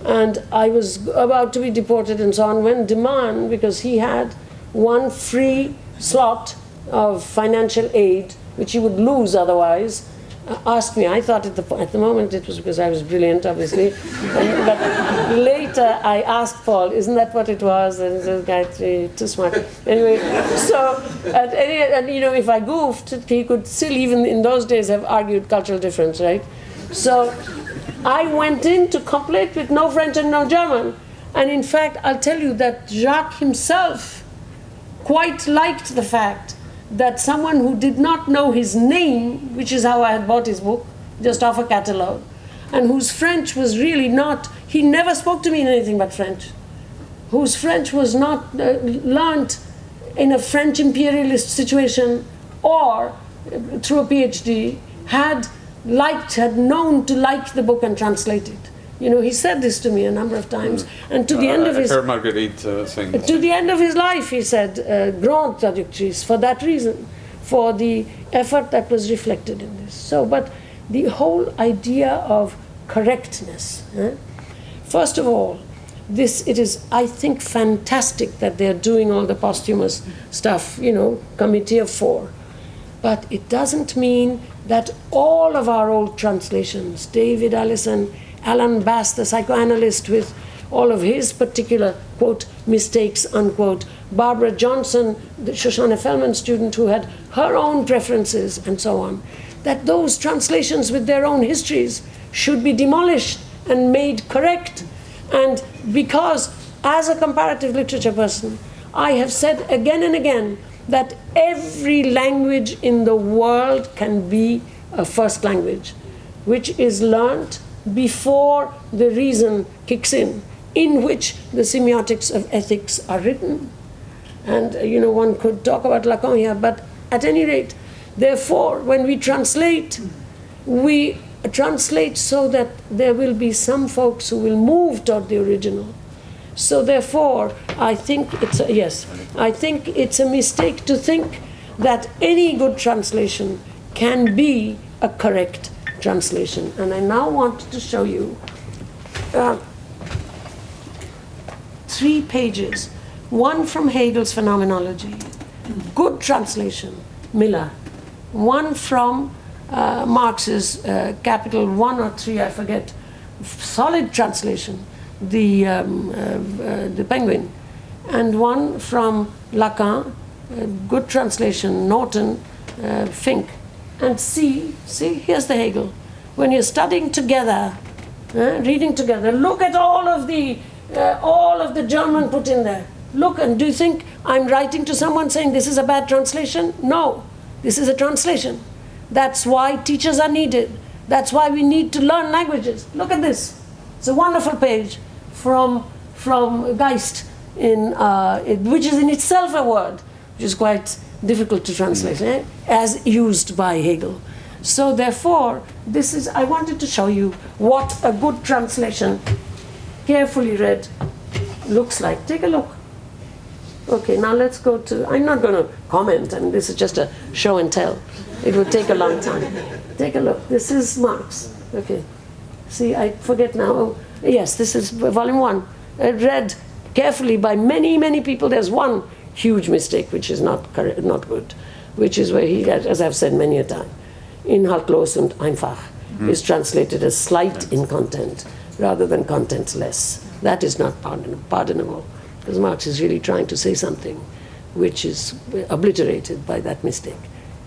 Speaker 2: And I was about to be deported and so on when Deman, because he had one free slot of financial aid, which he would lose otherwise, asked me. I thought at the moment it was because I was brilliant, obviously. But later I asked Paul, isn't that what it was? And he said, Gayatri, too smart. Anyway, so, and you know, if I goofed, he could still, even in those days, have argued cultural difference, right? So I went in to complete with no French and no German. And in fact, I'll tell you that Jacques himself quite liked the fact that someone who did not know his name, which is how I had bought his book, just off a catalogue, and whose French was really not, he never spoke to me in anything but French, whose French was not learnt in a French imperialist situation or through a PhD, had known to like the book and translate it. You know, he said this to me a number of times, and to the end of his to the end of his life, he said, "Grande traductrice," for that reason, for the effort that was reflected in this. So, but the whole idea of correctness. First of all, it is, I think, fantastic that they're doing all the posthumous stuff. You know, Committee of 4, but it doesn't mean that all of our old translations, David Allison, Alan Bass, the psychoanalyst, with all of his particular, quote, mistakes, unquote, Barbara Johnson, the Shoshana Fellman student who had her own preferences, and so on, that those translations with their own histories should be demolished and made correct. And because, as a comparative literature person, I have said again and again that every language in the world can be a first language, which is learnt before the reason kicks in which the semiotics of ethics are written. And, you know, one could talk about Lacan here, but at any rate, therefore, when we translate so that there will be some folks who will move toward the original. So therefore, I think it's a mistake to think that any good translation can be a correct translation. And I now want to show you 3 pages. One from Hegel's Phenomenology, good translation, Miller. One from Marx's Capital 1 or 3, I forget, solid translation, the Penguin. And one from Lacan, good translation, Norton, Fink. And see, here's the Hegel. When you're studying together, reading together, look at all of the German put in there. Look, and do you think I'm writing to someone saying this is a bad translation. No, this is a translation. That's why teachers are needed. That's why we need to learn languages. Look at this. It's a wonderful page from Geist, which is in itself a word, which is quite difficult to translate, as used by Hegel. So therefore, I wanted to show you what a good translation, carefully read, looks like. Take a look. Okay, now let's go to, I'm not going to comment, and this is just a show and tell. It would take a long time. Take a look. This is Marx. Okay. See, I forget now. Oh, yes, this is volume 1. Read carefully by many, many people. There's one huge mistake, which is not good, which is where he, as I've said many a time, inhaltlos und einfach is translated as slight in content rather than contentless. That is not pardonable, because Marx is really trying to say something which is obliterated by that mistake.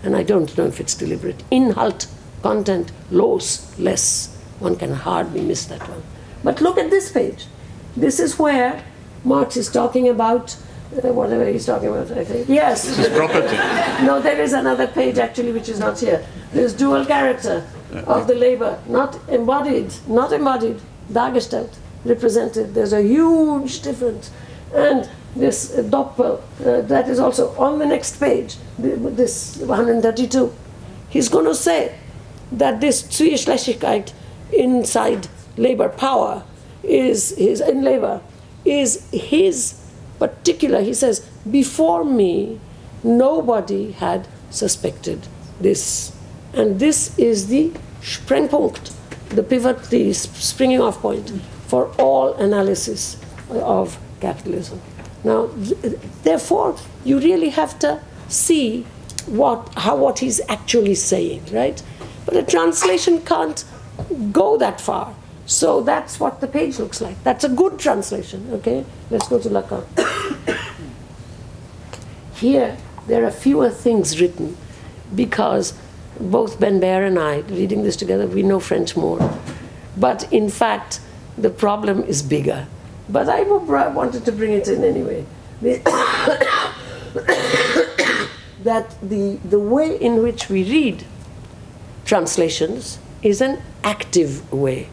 Speaker 2: And I don't know if it's deliberate. Inhalt, content, los, less. One can hardly miss that one. But look at this page. This is where Marx is talking about whatever he's talking about, I think. Yes.
Speaker 1: Property.
Speaker 2: No, there is another page actually which is not here. There's dual character of the labor, not embodied, dargestellt, represented. There's a huge difference. And this Doppel, that is also on the next page, this 132. He's going to say that this Zweischlechtigkeit inside labor power is his particular. He says, before me, nobody had suspected this. And this is the Sprengpunkt, the pivot, the springing off point for all analysis of capitalism. Now, therefore, you really have to see what he's actually saying, right? But a translation can't go that far. So that's what the page looks like. That's a good translation, okay? Let's go to Lacan. Here, there are fewer things written because both Ben Baer and I, reading this together, we know French more. But in fact, the problem is bigger. But I wanted to bring it in anyway. That the way in which we read translations is an active way,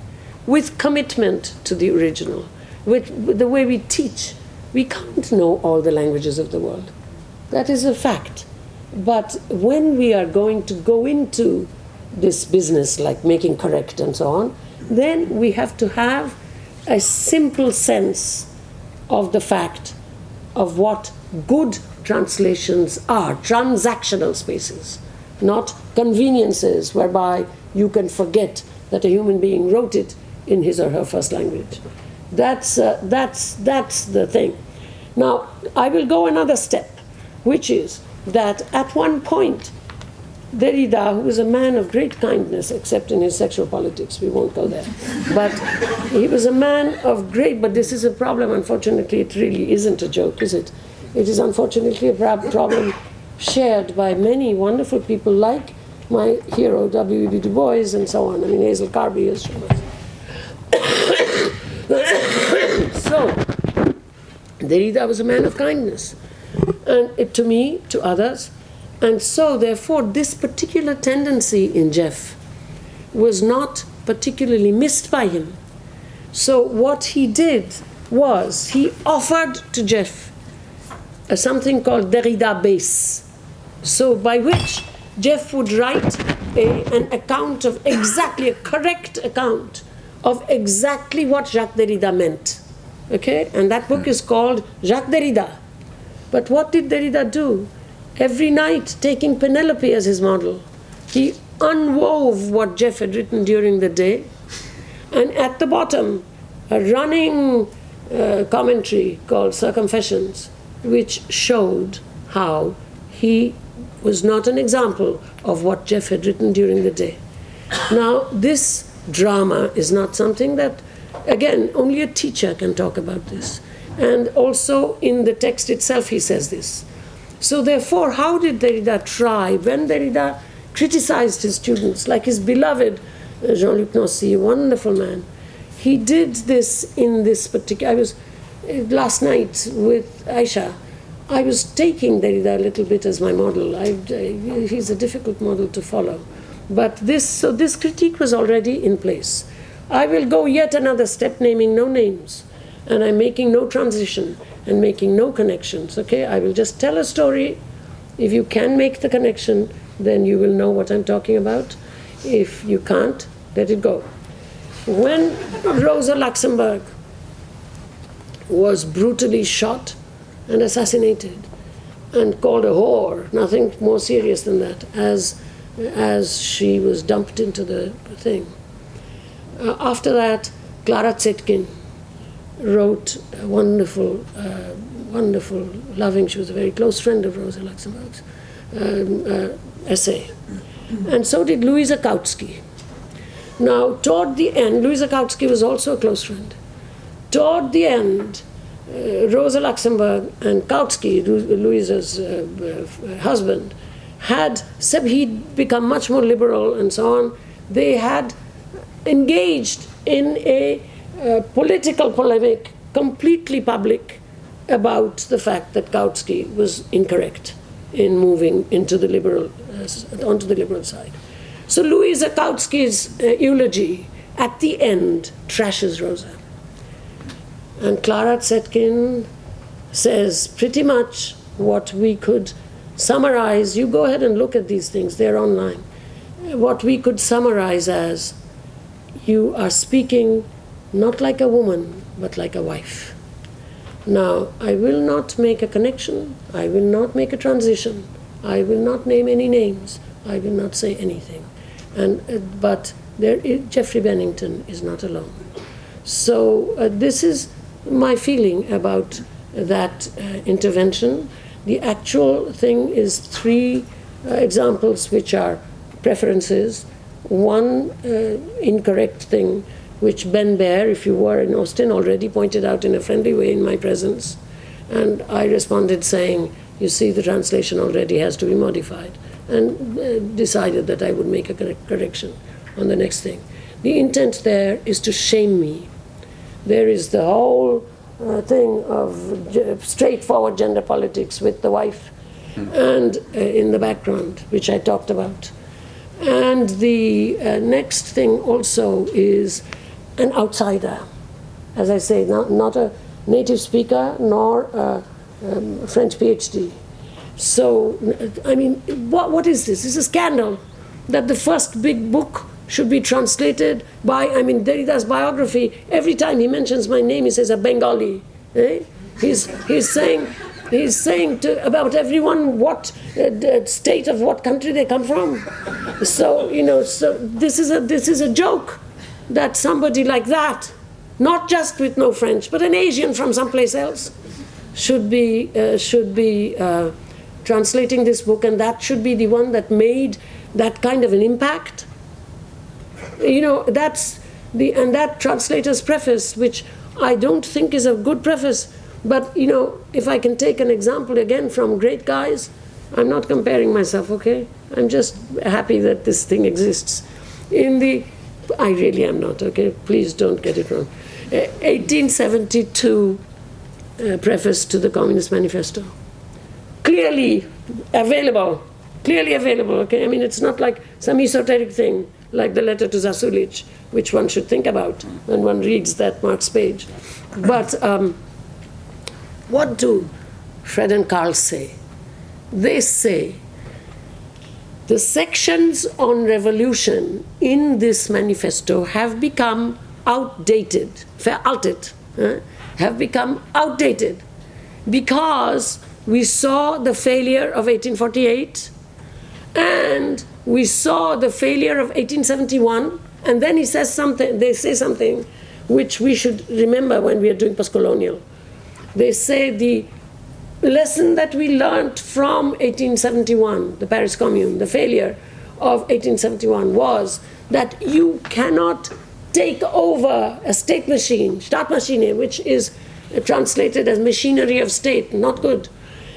Speaker 2: with commitment to the original, with the way we teach. We can't know all the languages of the world. That is a fact. But when we are going to go into this business, like making correct and so on, then we have to have a simple sense of the fact of what good translations are, transactional spaces, not conveniences whereby you can forget that a human being wrote it in his or her first language. That's the thing. Now, I will go another step, which is that at one point, Derrida, who was a man of great kindness, except in his sexual politics, we won't go there, but he was a man of great, but this is a problem, unfortunately, it really isn't a joke, is it? It is unfortunately a problem shared by many wonderful people like my hero, W.E.B. Du Bois, and so on. I mean, Hazel Carby is shown us. So, Derrida was a man of kindness, and to me, to others. And so, therefore, this particular tendency in Jeff was not particularly missed by him. So what he did was he offered to Jeff something called Derrida base, so by which Jeff would write an account of exactly, a correct account of exactly what Jacques Derrida meant. Okay? And that book is called Jacques Derrida. But what did Derrida do? Every night, taking Penelope as his model, he unwove what Jeff had written during the day, and at the bottom, a running commentary called Circumfessions, which showed how he was not an example of what Jeff had written during the day. Now, this drama is not something that, again, only a teacher can talk about this. And also in the text itself he says this. So therefore, how did Derrida try? When Derrida criticized his students, like his beloved Jean-Luc Nancy, a wonderful man, he did this in this particular... I was last night with Aisha I was taking Derrida a little bit as my model. He's a difficult model to follow. But this critique was already in place. I will go yet another step, naming no names, and I'm making no transition and making no connections, okay? I will just tell a story. If you can make the connection, then you will know what I'm talking about. If you can't, let it go. When Rosa Luxemburg was brutally shot and assassinated and called a whore, nothing more serious than that, as she was dumped into the thing. After that, Clara Zetkin wrote a wonderful, loving, she was a very close friend of Rosa Luxemburg's, essay. And so did Louisa Kautsky. Now, toward the end, Louisa Kautsky was also a close friend. Toward the end, Rosa Luxemburg and Kautsky, Louisa's husband, had said he'd become much more liberal and so on. They had engaged in a political polemic, completely public, about the fact that Kautsky was incorrect in moving into the liberal, onto the liberal side. So Louisa Kautsky's eulogy at the end trashes Rosa. And Clara Zetkin says pretty much what we could summarize. You go ahead and look at these things, they're online. What we could summarize as, you are speaking not like a woman, but like a wife. Now, I will not make a connection, I will not make a transition, I will not name any names, I will not say anything. But Geoffrey Bennington is not alone. So this is my feeling about that intervention. The actual thing is three examples which are preferences. One incorrect thing which Ben Baer, if you were in Austin, already pointed out in a friendly way in my presence. And I responded saying, you see, the translation already has to be modified, and decided that I would make a correction on the next thing. The intent there is to shame me. There is the whole thing of straightforward gender politics with the wife and in the background, which I talked about. And the next thing also is an outsider. As I say, not a native speaker nor a French PhD. So, I mean, what is this? It's a scandal that the first big book should be translated by, I mean, Derrida's biography, every time he mentions my name, he says a Bengali. Eh? He's saying about everyone what state of what country they come from. So, so this is a joke that somebody like that, not just with no French, but an Asian from someplace else, should be translating this book, and that should be the one that made that kind of an impact. That's and that translator's preface, which I don't think is a good preface, but if I can take an example again from great guys, I'm not comparing myself, okay? I'm just happy that this thing exists. I really am not, okay? Please don't get it wrong. 1872 preface to the Communist Manifesto. Clearly available, okay? I mean, it's not like some esoteric thing, like the letter to Zasulich, which one should think about when one reads that Marx page. But what do Fred and Carl say? They say the sections on revolution in this manifesto have become outdated, have become outdated because we saw the failure of 1848 and we saw the failure of 1871, and then they say something which we should remember when we are doing postcolonial. They say the lesson that we learned from 1871, the Paris Commune, the failure of 1871, was that you cannot take over a state machine, Staatsmaschine, which is translated as machinery of state, not good.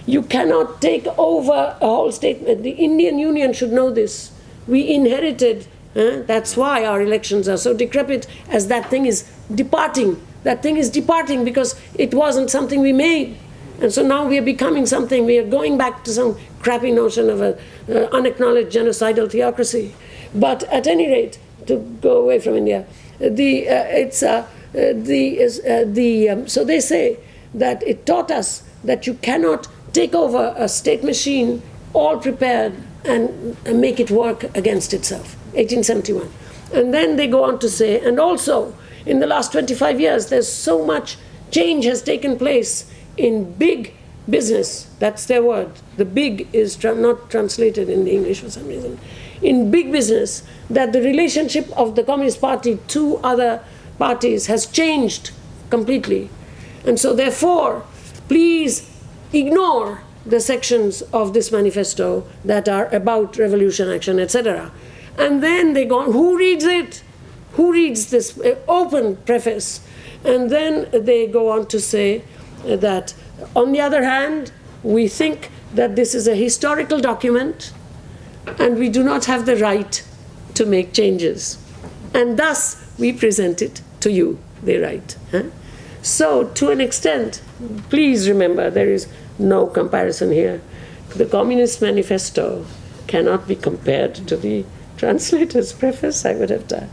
Speaker 2: You cannot take over a whole state. The Indian Union should know this. We inherited, that's why our elections are so decrepit, as that thing is departing. That thing is departing because it wasn't something we made. And so now we are becoming something, we are going back to some crappy notion of an unacknowledged genocidal theocracy. But at any rate, to go away from India, so they say that it taught us that you cannot take over a state machine all prepared and make it work against itself. 1871. And then they go on to say, and also in the last 25 years, there's so much change has taken place in big business. That's their word. The big is not translated in the English for some reason. In big business, that the relationship of the Communist Party to other parties has changed completely. And so therefore, please ignore the sections of this manifesto that are about revolution, action, etc. And then they go on, who reads it? Who reads this open preface? And then they go on to say that, on the other hand, we think that this is a historical document and we do not have the right to make changes. And thus, we present it to you, they write. So, to an extent, please remember, there is no comparison here. The Communist Manifesto cannot be compared to the translator's preface, I would have done,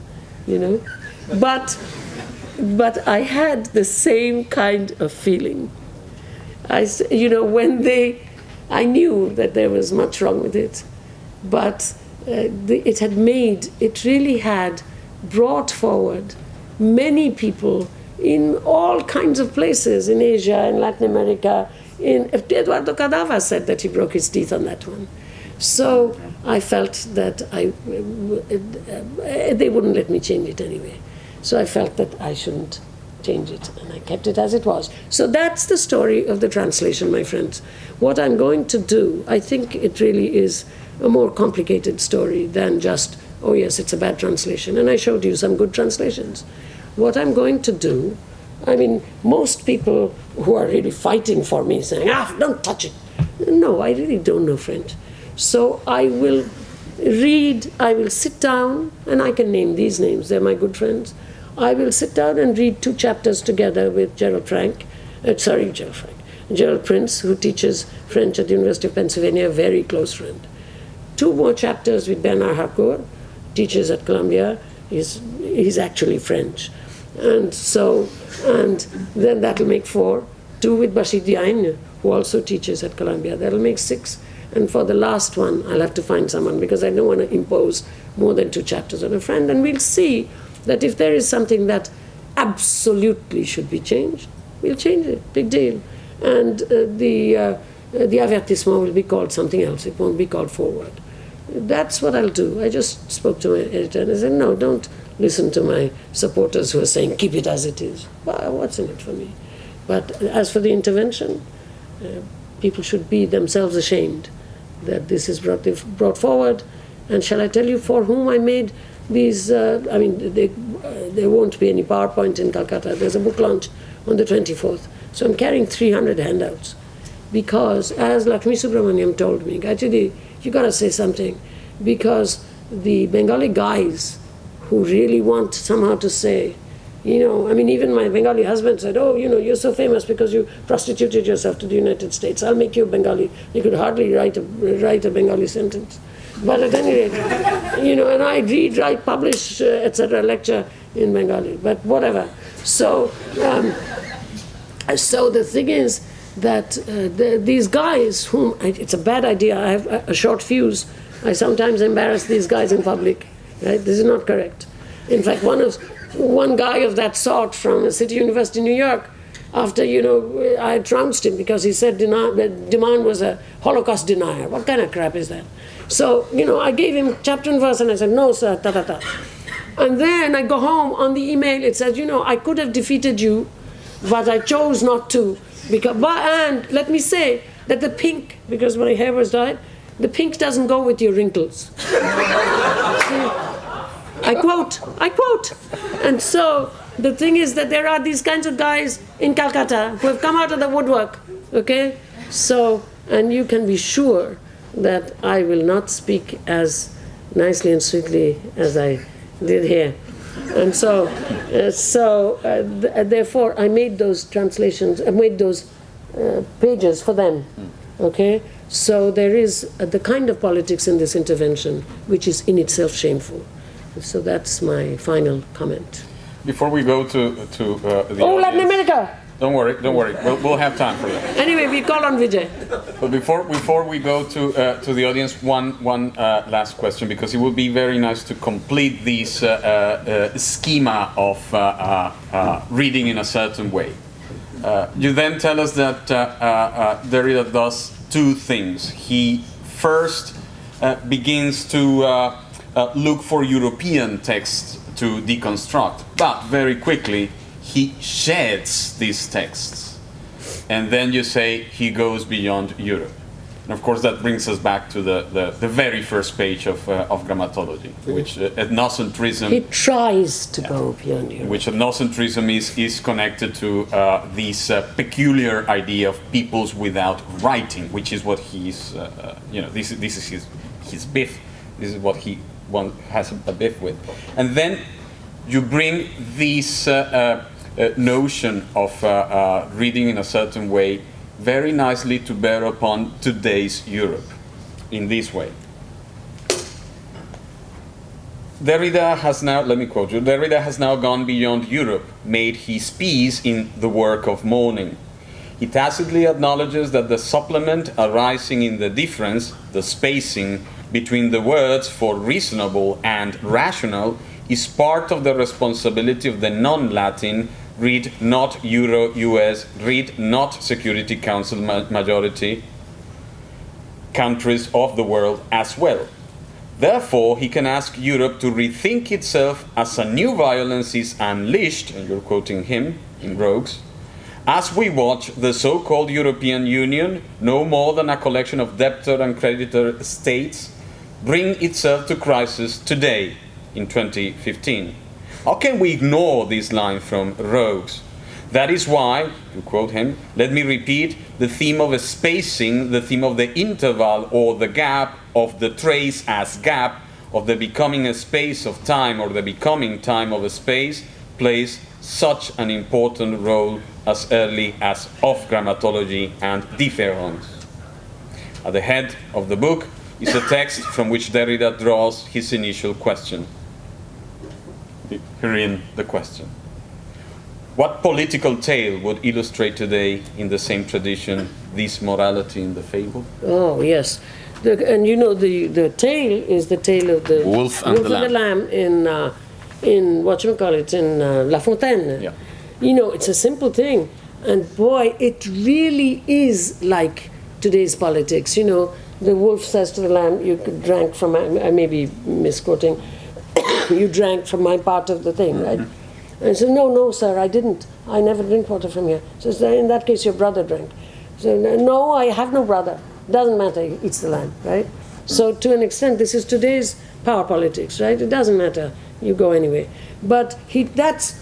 Speaker 2: But I had the same kind of feeling. I knew that there was much wrong with it, but it really had brought forward many people in all kinds of places, in Asia, in Latin America. Eduardo Cadava said that he broke his teeth on that one. So I felt that they wouldn't let me change it anyway. So I felt that I shouldn't change it, and I kept it as it was. So that's the story of the translation, my friends. What I'm going to do, I think it really is a more complicated story than just, oh yes, it's a bad translation. And I showed you some good translations. What I'm going to do, most people who are really fighting for me saying, don't touch it. No, I really don't know French. So I will sit down, and I can name these names, they're my good friends. I will sit down and read 2 chapters together with Gerald Prince, who teaches French at the University of Pennsylvania, a very close friend. 2 more chapters with Bernard Harcourt, teaches at Columbia. He's actually French. And then that'll make 4. 2 with Bashir Diagne, who also teaches at Columbia. That'll make 6. And for the last one, I'll have to find someone, because I don't want to impose more than 2 chapters on a friend. And we'll see that if there is something that absolutely should be changed, we'll change it. Big deal. And the avertissement will be called something else. It won't be called forward. That's what I'll do. I just spoke to my editor and I said, no, don't listen to my supporters who are saying, keep it as it is. Well, what's in it for me? But as for the intervention, people should be themselves ashamed that this is brought forward. And shall I tell you for whom I made these? There won't be any PowerPoint in Calcutta. There's a book launch on the 24th. So I'm carrying 300 handouts. Because, as Lakshmi Subramaniam told me, Gayatri, you got to say something. Because the Bengali guys who really want somehow to say, even my Bengali husband said, you're so famous because you prostituted yourself to the United States. I'll make you Bengali. You could hardly write a Bengali sentence. But at any rate, and I read, write, publish, etc., lecture in Bengali. But whatever. So the thing is that these guys whom, it's a bad idea, I have a short fuse. I sometimes embarrass these guys in public. Right? This is not correct. In fact, one guy of that sort from a city university in New York, after, I trounced him because he said Demand was a Holocaust denier. What kind of crap is that? So, I gave him chapter and verse and I said, no, sir, ta-ta-ta. And then I go home, on the email it says, I could have defeated you, but I chose not to. And let me say that the pink, because my hair was dyed, the pink doesn't go with your wrinkles. I quote. And so the thing is that there are these kinds of guys in Calcutta who have come out of the woodwork, okay? So, and you can be sure that I will not speak as nicely and sweetly as I did here. And so therefore, I made those translations, I made those pages for them. Okay? So there is the kind of politics in this intervention which is in itself shameful. So that's my final comment.
Speaker 1: Before we go to the
Speaker 2: Latin America!
Speaker 1: Don't worry. We'll have time for that.
Speaker 2: Anyway, we call on Vijay.
Speaker 1: But before we go to the audience, one last question, because it would be very nice to complete this schema of reading in a certain way. You then tell us that Derrida does two things. He first begins to look for European texts to deconstruct, but very quickly he sheds these texts. And then you say he goes beyond Europe. And of course that brings us back to the very first page of Grammatology, which ethnocentrism...
Speaker 2: He tries to go beyond Europe.
Speaker 1: Which ethnocentrism is connected to this peculiar idea of peoples without writing, which is what he's, this is his biff. This is what he has a biff with. And then you bring this notion of reading in a certain way very nicely to bear upon today's Europe in this way. Derrida has now, let me quote you, Derrida has now gone beyond Europe, made his peace in the work of mourning. He tacitly acknowledges that the supplement arising in the difference, the spacing between the words for reasonable and rational, is part of the responsibility of the non-Latin, read not Euro-US, read not Security Council majority countries of the world as well. Therefore, he can ask Europe to rethink itself as a new violence is unleashed, and you're quoting him in Rogues, as we watch the so-called European Union, no more than a collection of debtor and creditor states, bring itself to crisis today in 2015. How can we ignore this line from Rogues? That is why, to quote him, let me repeat, the theme of a spacing, the theme of the interval or the gap, of the trace as gap, of the becoming a space of time or the becoming time of a space, plays such an important role as early as of Grammatology and Différence. At the head of the book is a text from which Derrida draws his initial question. Herein the question. What political tale would illustrate today, in the same tradition, this morality in the fable?
Speaker 2: Oh, yes. And you know, the tale is the tale of the
Speaker 1: Wolf and the
Speaker 2: Lamb in whatchamacallit, in La Fontaine.
Speaker 1: Yeah.
Speaker 2: You know, it's a simple thing. And boy, it really is like today's politics. You know, the wolf says to the lamb, you drank from, I may be misquoting, you drank from my part of the thing, right? And he says, no, sir, I didn't. I never drink water from here. Says, in that case, your brother drank. So, no, I have no brother. Doesn't matter, it's the lamb, right? So to an extent, this is today's power politics, right? It doesn't matter, you go anyway. But that's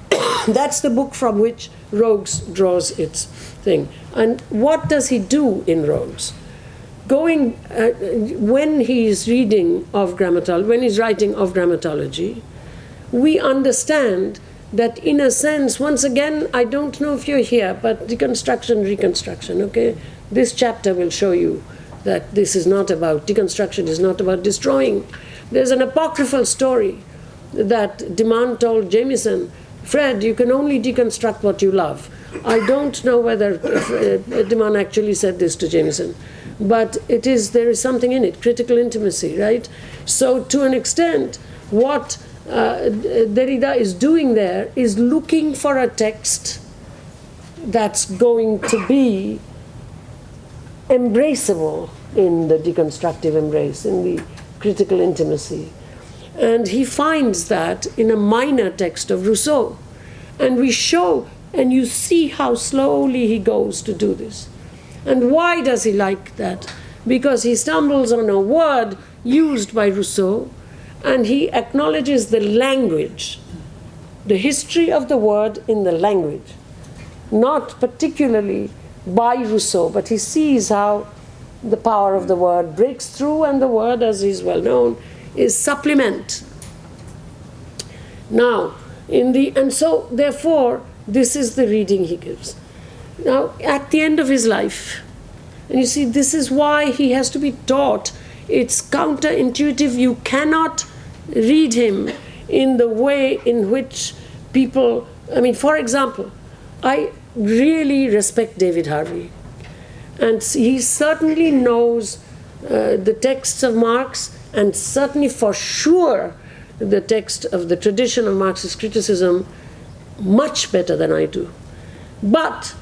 Speaker 2: the book from which Rogues draws its thing. And what does he do in Rogues? When he's reading of grammatology, when he's writing of grammatology, we understand that in a sense, once again, I don't know if you're here, but deconstruction, reconstruction, okay? This chapter will show you that this is not about, deconstruction is not about destroying. There's an apocryphal story that Deman told Jameson, Fred, you can only deconstruct what you love. I don't know whether Deman actually said this to Jameson, but there is something in it, critical intimacy, right? So to an extent, what Derrida is doing there is looking for a text that's going to be embraceable in the deconstructive embrace, in the critical intimacy. And he finds that in a minor text of Rousseau. And we show, and you see how slowly he goes to do this. And why does he like that? Because he stumbles on a word used by Rousseau, and he acknowledges the language, the history of the word in the language. Not particularly by Rousseau, but he sees how the power of the word breaks through, and the word, as is well known, is supplement. Now, and so therefore, this is the reading he gives. Now, at the end of his life, and you see, this is why he has to be taught. It's counterintuitive. You cannot read him in the way in which people, I mean, for example, I really respect David Harvey. And he certainly knows the texts of Marx, and certainly for sure the text of the tradition of Marxist criticism much better than I do. But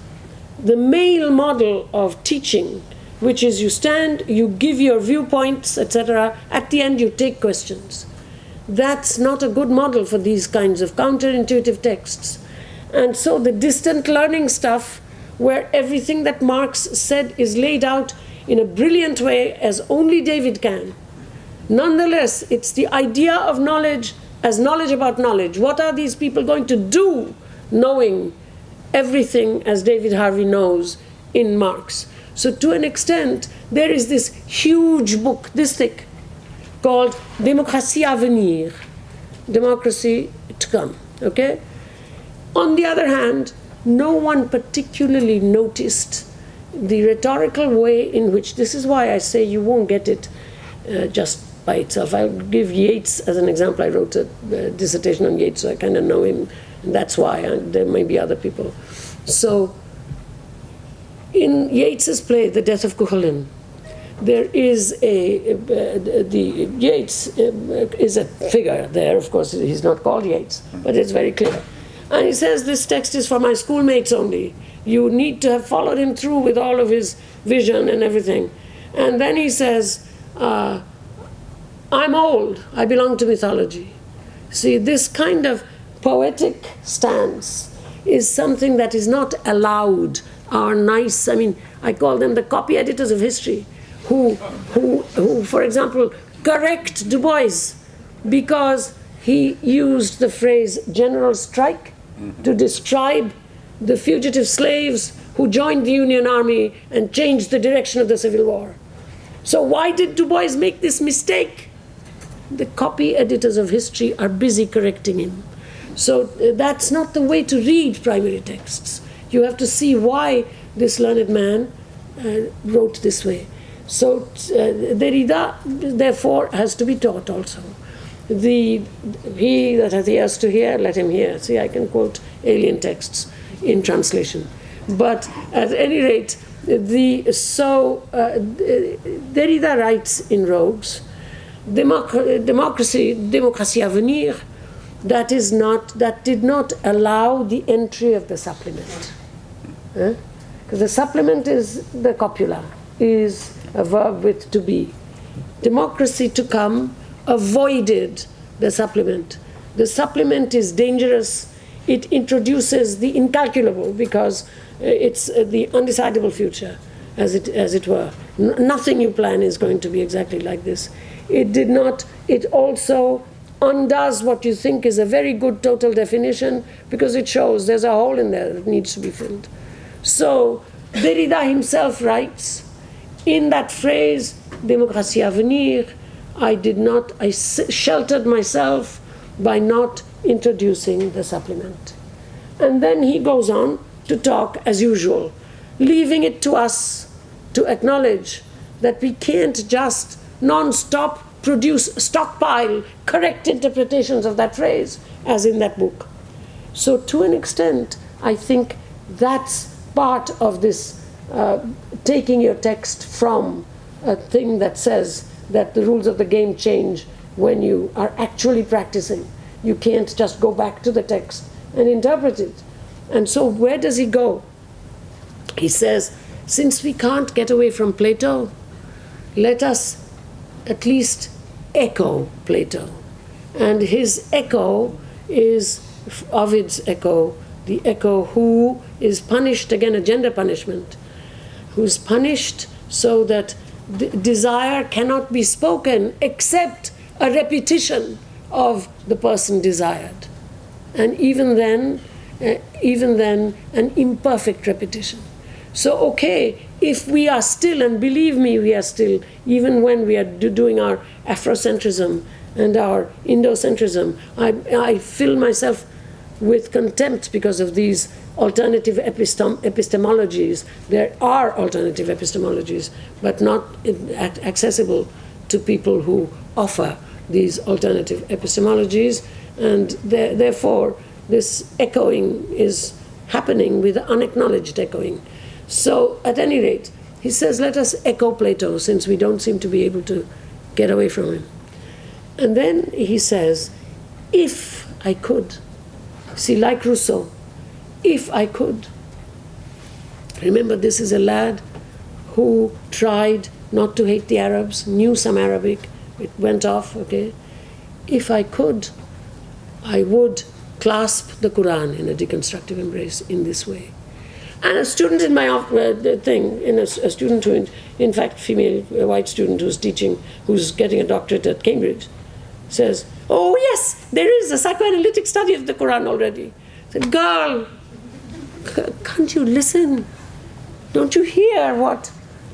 Speaker 2: the male model of teaching, which is you stand, you give your viewpoints, etc., at the end you take questions. That's not a good model for these kinds of counterintuitive texts. And so the distant learning stuff, where everything that Marx said is laid out in a brilliant way as only David can. Nonetheless, it's the idea of knowledge as knowledge about knowledge. What are these people going to do knowing everything as David Harvey knows in Marx? So to an extent, there is this huge book, this thick, called Démocratie à venir, democracy to come, okay? On the other hand, no one particularly noticed the rhetorical way in which, this is why I say you won't get it just by itself. I'll give Yeats as an example. I wrote a dissertation on Yeats, so I kind of know him, and that's why. There may be other people. So, in Yeats's play, The Death of Cuchulainn, there is Yeats is a figure there. Of course, he's not called Yeats, but it's very clear. And he says, this text is for my schoolmates only. You need to have followed him through with all of his vision and everything. And then he says, I'm old, I belong to mythology. See, this kind of poetic stance is something that is not allowed. Our nice, I mean, I call them the copy editors of history, who for example, correct Du Bois because he used the phrase general strike to describe the fugitive slaves who joined the Union Army and changed the direction of the Civil War. So why did Du Bois make this mistake? The copy editors of history are busy correcting him. So that's not the way to read primary texts. You have to see why this learned man wrote this way. So Derrida, therefore, has to be taught also. He that hath ears to hear, let him hear. See, I can quote alien texts in translation. But at any rate, Derrida writes in Rogues, Démocratie à venir, that did not allow the entry of the supplement. Because the supplement is the copula, is a verb with to be. Democracy to come avoided the supplement. The supplement is dangerous. It introduces the incalculable because it's the undecidable future, as it were. Nothing you plan is going to be exactly like this. It also undoes what you think is a very good total definition because it shows there's a hole in there that needs to be filled. So Derrida himself writes, in that phrase, Démocratie à venir, I sheltered myself by not introducing the supplement. And then he goes on to talk as usual, leaving it to us to acknowledge that we can't just non-stop stockpile correct interpretations of that phrase, as in that book. So to an extent, I think that's part of this taking your text from a thing that says that the rules of the game change when you are actually practicing. You can't just go back to the text and interpret it. And so where does he go? He says, since we can't get away from Plato, let us at least echo Plato. And his echo is Ovid's echo, the echo who is punished, again a gender punishment, who's punished so that desire cannot be spoken except a repetition of the person desired. And even then, an imperfect repetition. So, okay, if we are still, and believe me, we are still, even when we are doing our Afrocentrism and our Indocentrism, I feel myself with contempt because of these alternative epistemologies. There are alternative epistemologies, but not accessible to people who offer these alternative epistemologies, and therefore this echoing is happening with unacknowledged echoing. So at any rate, he says, let us echo Plato, since we don't seem to be able to get away from him. And then he says, if I could, see, like Rousseau, if I could. Remember, this is a lad who tried not to hate the Arabs, knew some Arabic, it went off, okay? If I could, I would clasp the Quran in a deconstructive embrace in this way. And a student in my a student who, in fact, female, a white student who's teaching, who's getting a doctorate at Cambridge, says, oh yes, there is a psychoanalytic study of the Quran already. I said, girl, can't you listen? Don't you hear what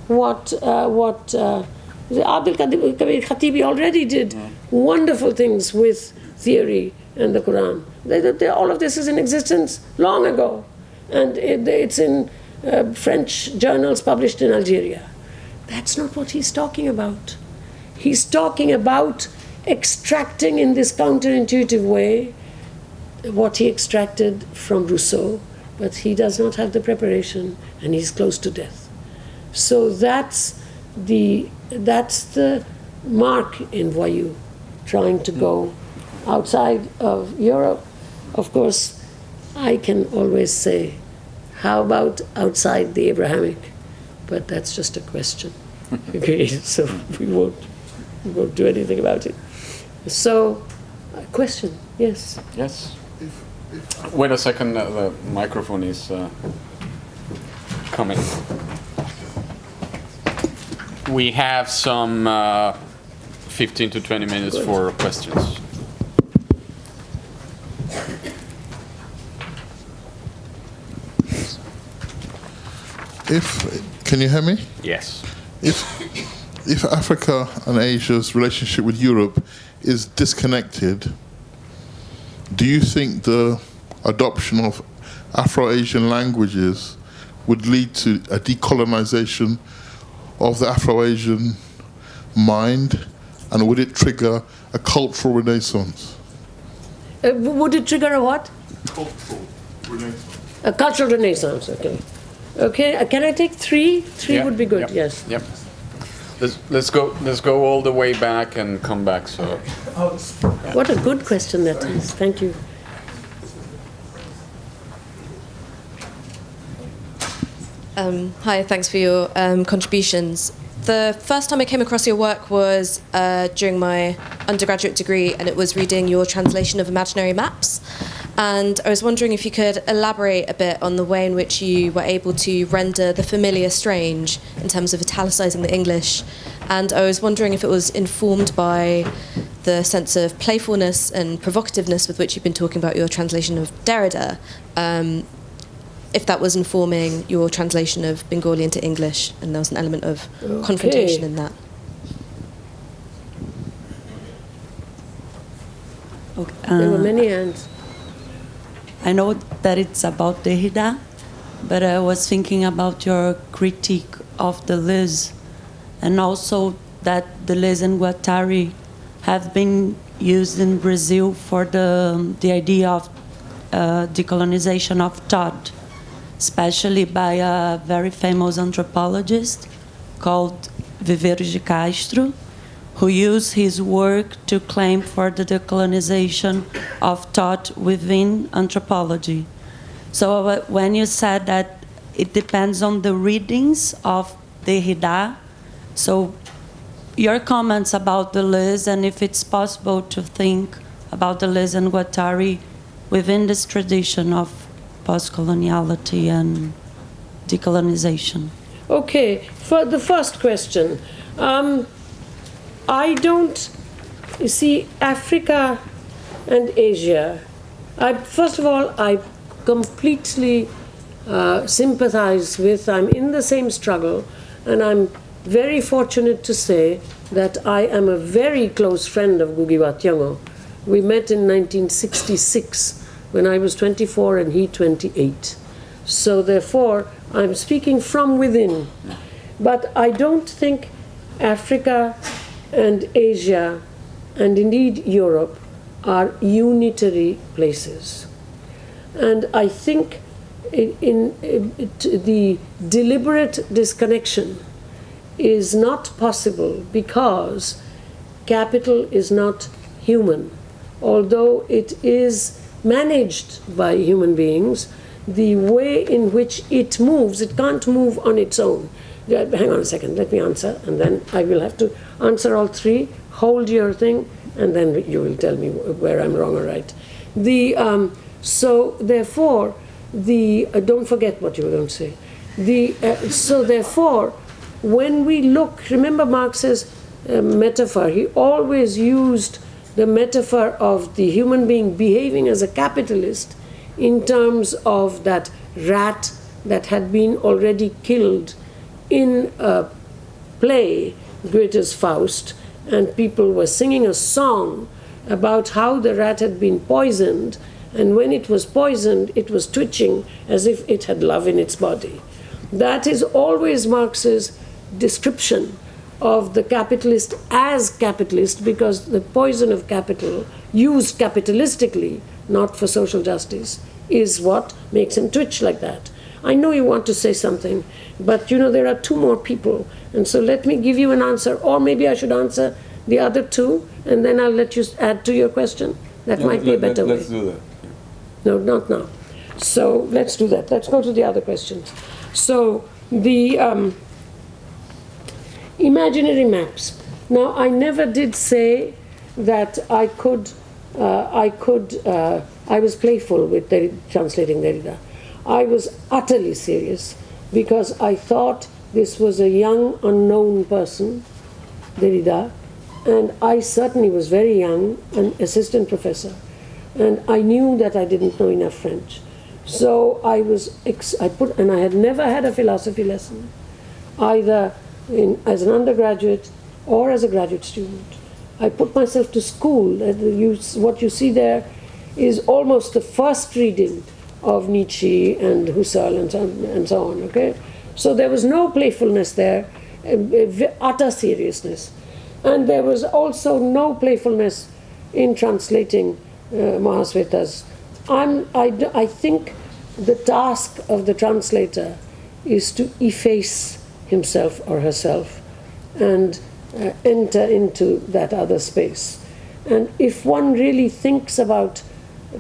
Speaker 2: Abdul Kabir Khatibi already did? Wonderful things with theory and the Quran. All of this is in existence long ago. And it's in French journals published in Algeria. That's not what he's talking about. He's talking about extracting in this counterintuitive way what he extracted from Rousseau, but he does not have the preparation, and he's close to death. So that's the mark in Voyou, trying to go outside of Europe. Of course, I can always say, how about outside the Abrahamic? But that's just a question. Okay, so we won't do anything about it. So, a question, yes?
Speaker 1: Yes. Wait a second, the microphone is coming. We have some 15 to 20 minutes for questions.
Speaker 3: Can you hear me?
Speaker 1: Yes.
Speaker 3: If Africa and Asia's relationship with Europe is disconnected, do you think the adoption of Afro-Asian languages would lead to a decolonization of the Afro-Asian mind, and would it trigger a cultural renaissance?
Speaker 2: Would it trigger a what?
Speaker 3: Cultural renaissance.
Speaker 2: A cultural renaissance, okay. Okay, can I take three? Three would be good,
Speaker 1: yep.
Speaker 2: Yes.
Speaker 1: Yep. Let's go all the way back and come back. So.
Speaker 2: What a good question that is. Thank you.
Speaker 4: Hi, thanks for your contributions. The first time I came across your work was during my undergraduate degree, and it was reading your translation of Imaginary Maps. And I was wondering if you could elaborate a bit on the way in which you were able to render the familiar strange in terms of italicizing the English. And I was wondering if it was informed by the sense of playfulness and provocativeness with which you've been talking about your translation of Derrida, if that was informing your translation of Bengali into English, and there was an element of confrontation in that.
Speaker 5: Okay.
Speaker 2: There were many hands.
Speaker 5: I know that it's about Derrida, but I was thinking about your critique of Deleuze, and also that Deleuze and Guattari have been used in Brazil for the idea of decolonization of thought, especially by a very famous anthropologist called Viveiros de Castro, who used his work to claim for the decolonization of thought within anthropology. So when you said that it depends on the readings of Derrida, so your comments about Deleuze, and if it's possible to think about Deleuze and Guattari within this tradition of postcoloniality and decolonization.
Speaker 2: Okay, for the first question, I don't, you see, Africa and Asia, first of all, I completely sympathize with, I'm in the same struggle, and I'm very fortunate to say that I am a very close friend of Ngugi wa Thiong'o. We met in 1966 when I was 24 and he 28. So therefore, I'm speaking from within. But I don't think Africa and Asia, and indeed Europe, are unitary places. And I think the deliberate disconnection is not possible because capital is not human. Although it is managed by human beings, the way in which it moves, it can't move on its own. Hang on a second, let me answer, and then I will have to answer all three. Hold your thing, and then you will tell me where I'm wrong or right. So therefore, don't forget what you were going to say. So therefore, when we look, remember Marx's metaphor, he always used the metaphor of the human being behaving as a capitalist in terms of that rat that had been already killed in a play, Goethe's Faust, and people were singing a song about how the rat had been poisoned, and when it was poisoned, it was twitching as if it had love in its body. That is always Marx's description of the capitalist as capitalist, because the poison of capital, used capitalistically, not for social justice, is what makes him twitch like that. I know you want to say something, but there are two more people, and so let me give you an answer, or maybe I should answer the other two, and then I'll let you add to your question. That might be a better way.
Speaker 1: Let's do that.
Speaker 2: No, not now. So let's do that. Let's go to the other questions. So the imaginary maps. Now, I never did say that I was playful with translating Derrida. I was utterly serious because I thought this was a young, unknown person, Derrida, and I certainly was very young, an assistant professor, and I knew that I didn't know enough French. So I had never had a philosophy lesson, either as an undergraduate or as a graduate student. I put myself to school. What you see there is almost the first reading of Nietzsche and Husserl and so on, okay? So there was no playfulness there, utter seriousness. And there was also no playfulness in translating Mahasweta's. I think the task of the translator is to efface himself or herself and enter into that other space. And if one really thinks about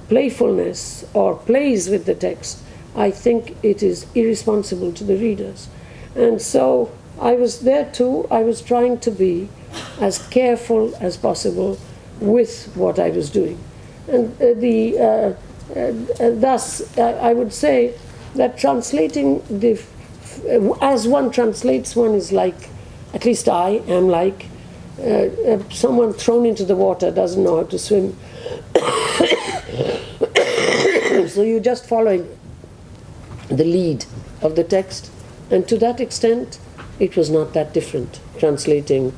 Speaker 2: playfulness or plays with the text, I think it is irresponsible to the readers. And so I was there too. I was trying to be as careful as possible with what I was doing. And thus, I would say that translating, as one translates, one is like, at least I am like, someone thrown into the water doesn't know how to swim. So you're just following the lead of the text. And to that extent, it was not that different, translating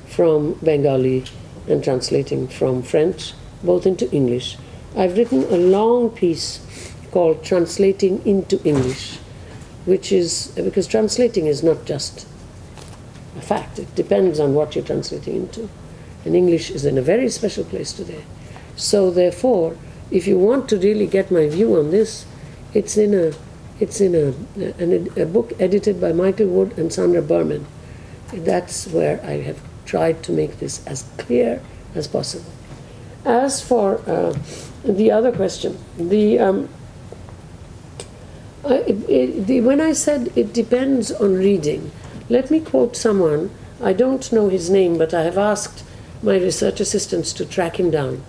Speaker 2: from Bengali and translating from French, both into English. I've written a long piece called Translating into English, which is, because translating is not just a fact, it depends on what you're translating into. And English is in a very special place today. So therefore, if you want to really get my view on this, it's in a book edited by Michael Wood and Sandra Berman. That's where I have tried to make this as clear as possible. As for the other question, when I said it depends on reading, let me quote someone. I don't know his name, but I have asked my research assistants to track him down.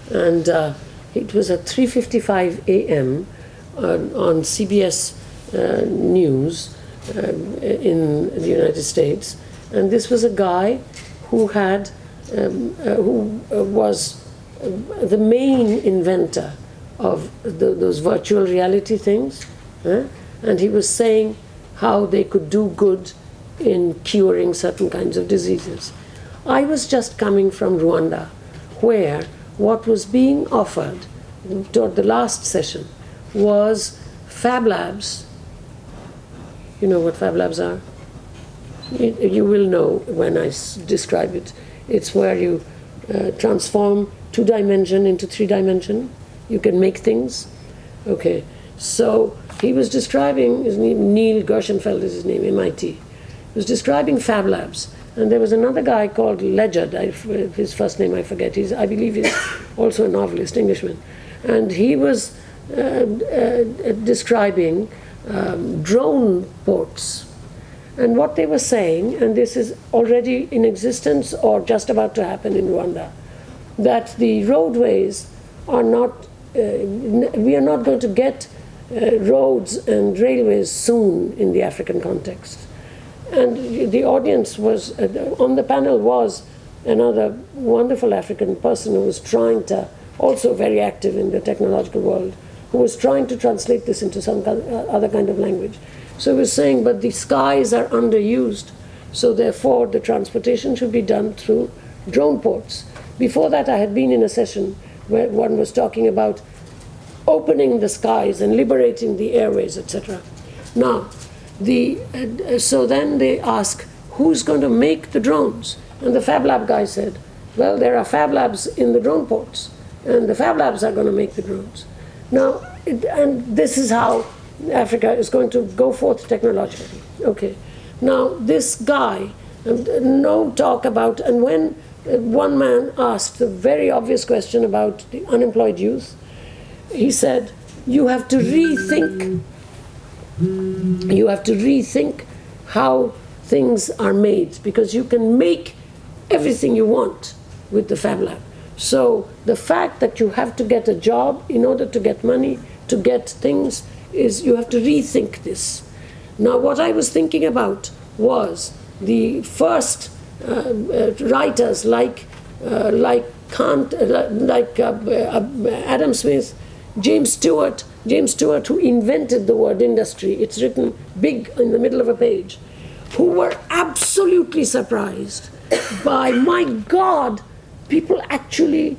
Speaker 2: And it was at 3:55 a.m. On CBS News in the United States. And this was a guy who was the main inventor of those virtual reality things. And he was saying how they could do good in curing certain kinds of diseases. I was just coming from Rwanda, where what was being offered toward the last session was Fab Labs. You know what Fab Labs are? You will know when I describe it. It's where you transform 2-dimension into 3-dimension. You can make things. Okay, so he was describing, his name, Neil Gershenfeld is his name, MIT. He was describing Fab Labs. And there was another guy called Ledyard, his first name I forget. I believe he's also a novelist, Englishman. And he was describing drone ports. And what they were saying, and this is already in existence or just about to happen in Rwanda, that the roadways are not, we are not going to get roads and railways soon in the African context. And the audience was, on the panel was another wonderful African person who was trying to, also very active in the technological world, who was trying to translate this into some other kind of language. So he was saying, but the skies are underused, so therefore the transportation should be done through drone ports. Before that, I had been in a session where one was talking about opening the skies and liberating the airways, etc. Now, so then they ask, who's going to make the drones? And the Fab Lab guy said, well, there are Fab Labs in the drone ports, and the Fab Labs are going to make the drones. Now, and this is how Africa is going to go forth technologically. Okay. Now, this guy, no talk about, and when one man asked the very obvious question about the unemployed youth, he said, you have to rethink how things are made, because you can make everything you want with the Fab Lab. So the fact that you have to get a job in order to get money, to get things, is you have to rethink this. Now, what I was thinking about was the first writers like Kant, Adam Smith, James Stewart, who invented the word industry. It's written big in the middle of a page, who were absolutely surprised by, my God, people actually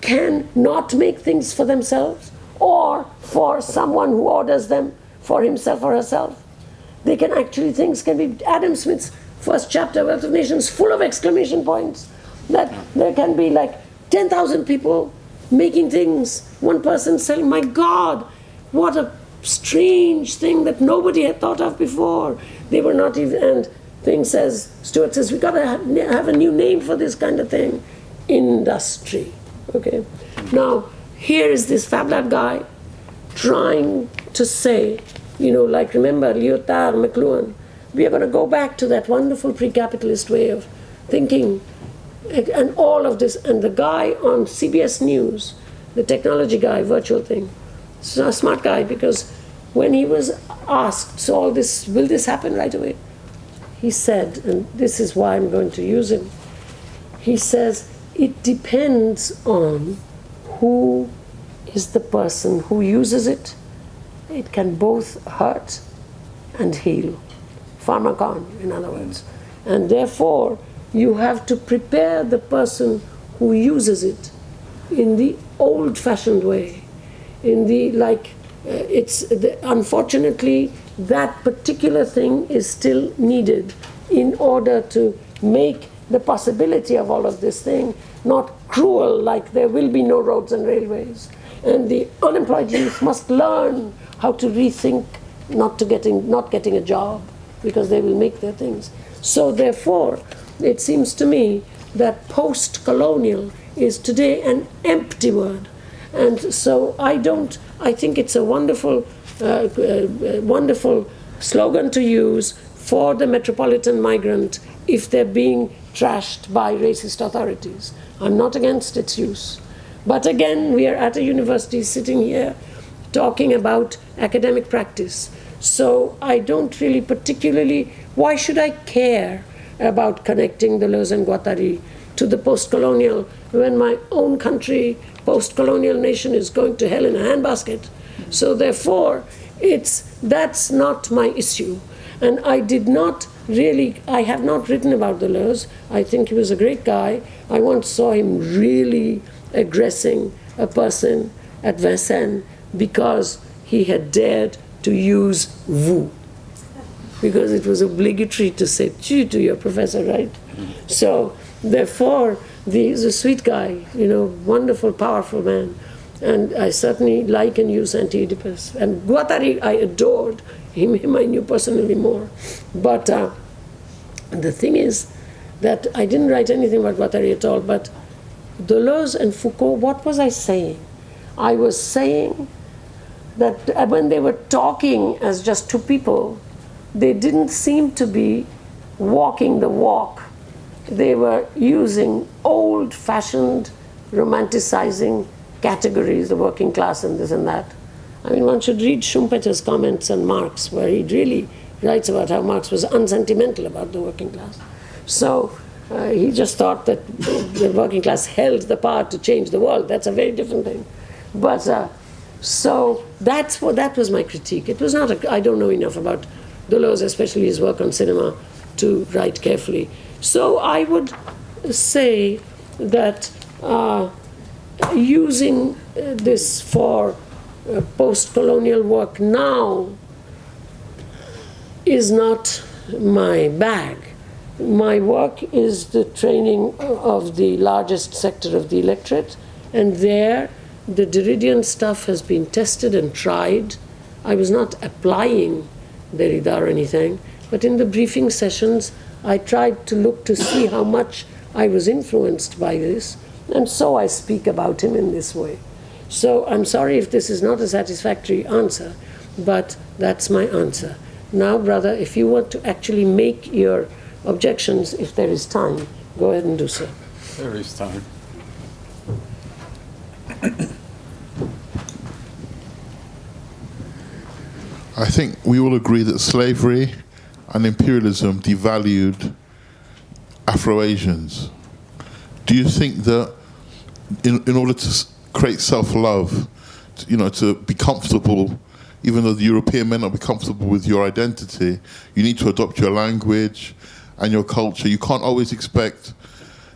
Speaker 2: can not make things for themselves or for someone who orders them for himself or herself. They can actually, things can be, Adam Smith's first chapter, Wealth of Nations, full of exclamation points, that there can be like 10,000 people making things, one person selling. My God, what a strange thing that nobody had thought of before. They were not even, and thing says, Stewart says, we got to have a new name for this kind of thing. Industry. Okay. Now, here is this Fab Lab guy trying to say, like, remember Lyotard, McLuhan, we are going to go back to that wonderful pre-capitalist way of thinking, and all of this. And the guy on CBS News, the technology guy, virtual thing, a smart guy, because when he was asked, so all this, will this happen right away? He said, and this is why I'm going to use him, he says, it depends on who is the person who uses it. It can both hurt and heal. Pharmacon, in other words. And therefore, you have to prepare the person who uses it in the old-fashioned way, in the, unfortunately, that particular thing is still needed in order to make the possibility of all of this thing not cruel, like there will be no roads and railways. And the unemployed youth must learn how to rethink not getting a job, because they will make their things. So therefore, it seems to me that post-colonial is today an empty word. And so I think it's a wonderful, wonderful slogan to use for the metropolitan migrant if they're being trashed by racist authorities. I'm not against its use. But again, we are at a university sitting here talking about academic practice. So I don't really particularly, why should I care about connecting Deleuze and Guattari to the post-colonial when my own country, post-colonial nation, is going to hell in a handbasket? So therefore, that's not my issue. And I have not written about Deleuze. I think he was a great guy. I once saw him really aggressing a person at Vincennes because he had dared to use vous, because it was obligatory to say tu to your professor, right? So therefore, he's a sweet guy, wonderful, powerful man. And I certainly like and use Anti-Oedipus. And Guattari, I adored. Him I knew personally more. But the thing is that I didn't write anything about Guattari at all. But Deleuze and Foucault, what was I saying? I was saying that when they were talking as just two people, they didn't seem to be walking the walk. They were using old-fashioned, romanticizing categories, the working class and this and that. I mean, one should read Schumpeter's comments on Marx, where he really writes about how Marx was unsentimental about the working class. So he just thought that the working class held the power to change the world. That's a very different thing. But so that was my critique. It was not I don't know enough about Deleuze, especially his work on cinema, to write carefully. So I would say that using this for post-colonial work now is not my bag. My work is the training of the largest sector of the electorate, and there the Derridian stuff has been tested and tried. I was not applying Derrida or anything, but in the briefing sessions I tried to look to see how much I was influenced by this, and so I speak about him in this way. So I'm sorry if this is not a satisfactory answer, but that's my answer. Now, brother, if you want to actually make your objections, if there is time, go ahead and do so.
Speaker 1: There is time.
Speaker 3: I think we all agree that slavery and imperialism devalued Afro-Asians. Do you think that in order to create self-love, to be comfortable, even though the European may not be comfortable with your identity, you need to adopt your language and your culture? You can't always expect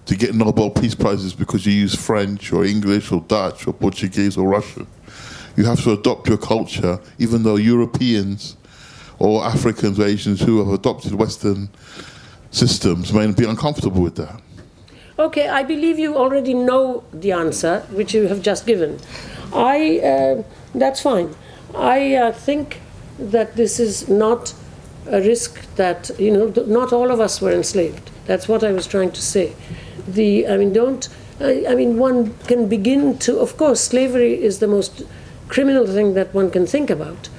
Speaker 3: to get Nobel Peace Prizes because you use French or English or Dutch or Portuguese or Russian. You have to adopt your culture, even though Europeans or Africans or Asians who have adopted Western systems may be uncomfortable with that.
Speaker 2: Okay, I believe you already know the answer, which you have just given. That's fine. I think that this is not a risk that, not all of us were enslaved. That's what I was trying to say. One can begin to, of course, slavery is the most criminal thing that one can think about.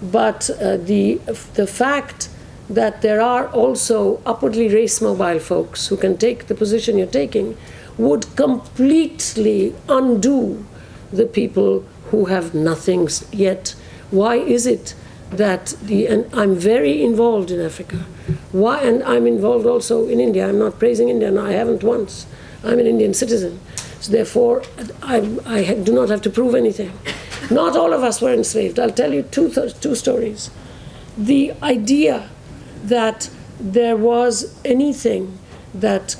Speaker 2: But the fact that there are also upwardly race-mobile folks who can take the position you're taking would completely undo the people who have nothing yet. Why is it that and I'm very involved in Africa. Why? And I'm involved also in India. I'm not praising India, no, I haven't once. I'm an Indian citizen. So therefore, I do not have to prove anything. Not all of us were enslaved. I'll tell you two stories. The idea that there was anything that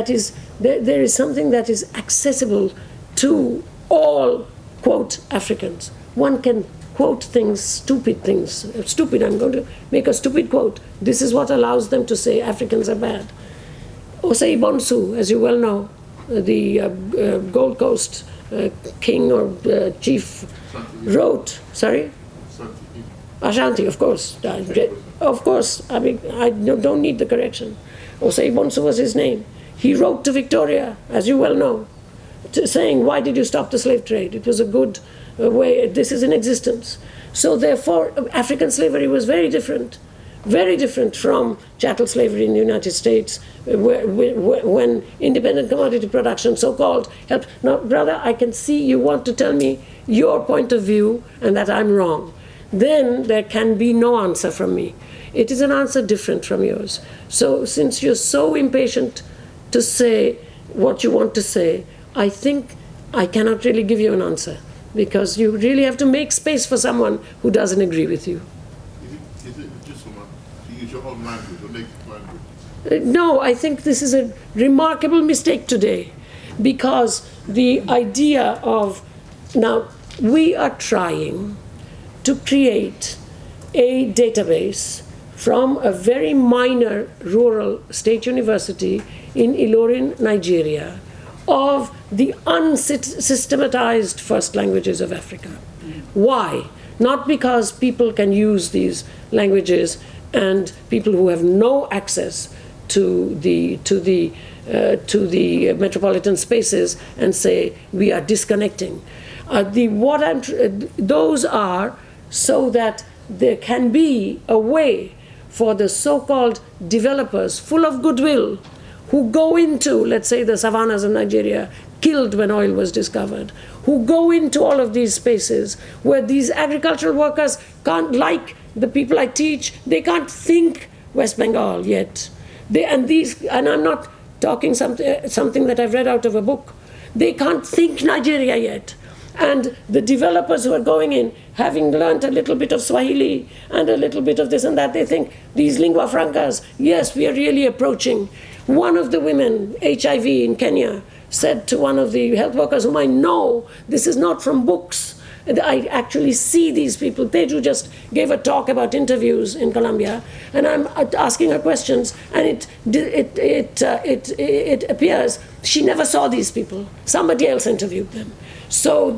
Speaker 2: is there is something that is accessible to all, quote, Africans. One can quote things, stupid things. Stupid, I'm going to make a stupid quote. This is what allows them to say Africans are bad. Osei Bonsu, as you well know, the Gold Coast king or chief wrote, sorry? Ashanti, of course. Of course, I mean, I don't need the correction. Osei Bonsu was his name. He wrote to Victoria, as you well know, saying, why did you stop the slave trade? It was a good way, this is in existence. So therefore, African slavery was very different from chattel slavery in the United States, when independent commodity production, so-called, helped. Now, brother, I can see you want to tell me your point of view and that I'm wrong. Then there can be no answer from me. It is an answer different from yours. So since you're so impatient to say what you want to say, I think I cannot really give you an answer, because you really have to make space for someone who doesn't agree with you.
Speaker 3: Is it just to use your own language or native language?
Speaker 2: No, I think this is a remarkable mistake today, because the idea of, now, we are trying to create a database from a very minor rural state university in Ilorin, Nigeria, of the unsystematized first languages of Africa. Why? Not because people can use these languages and people who have no access to the metropolitan spaces and say we are disconnecting. Those are so that there can be a way for the so-called developers full of goodwill who go into, let's say, the savannas of Nigeria, killed when oil was discovered, who go into all of these spaces where these agricultural workers can't, like the people I teach, they can't think West Bengal yet. And I'm not talking something that I've read out of a book. They can't think Nigeria yet. And the developers who are going in, having learned a little bit of Swahili and a little bit of this and that, they think these lingua francas, yes, we are really approaching. One of the women, HIV in Kenya, said to one of the health workers whom I know, this is not from books. I actually see these people. Teju just gave a talk about interviews in Colombia, and I'm asking her questions, and it appears she never saw these people. Somebody else interviewed them. So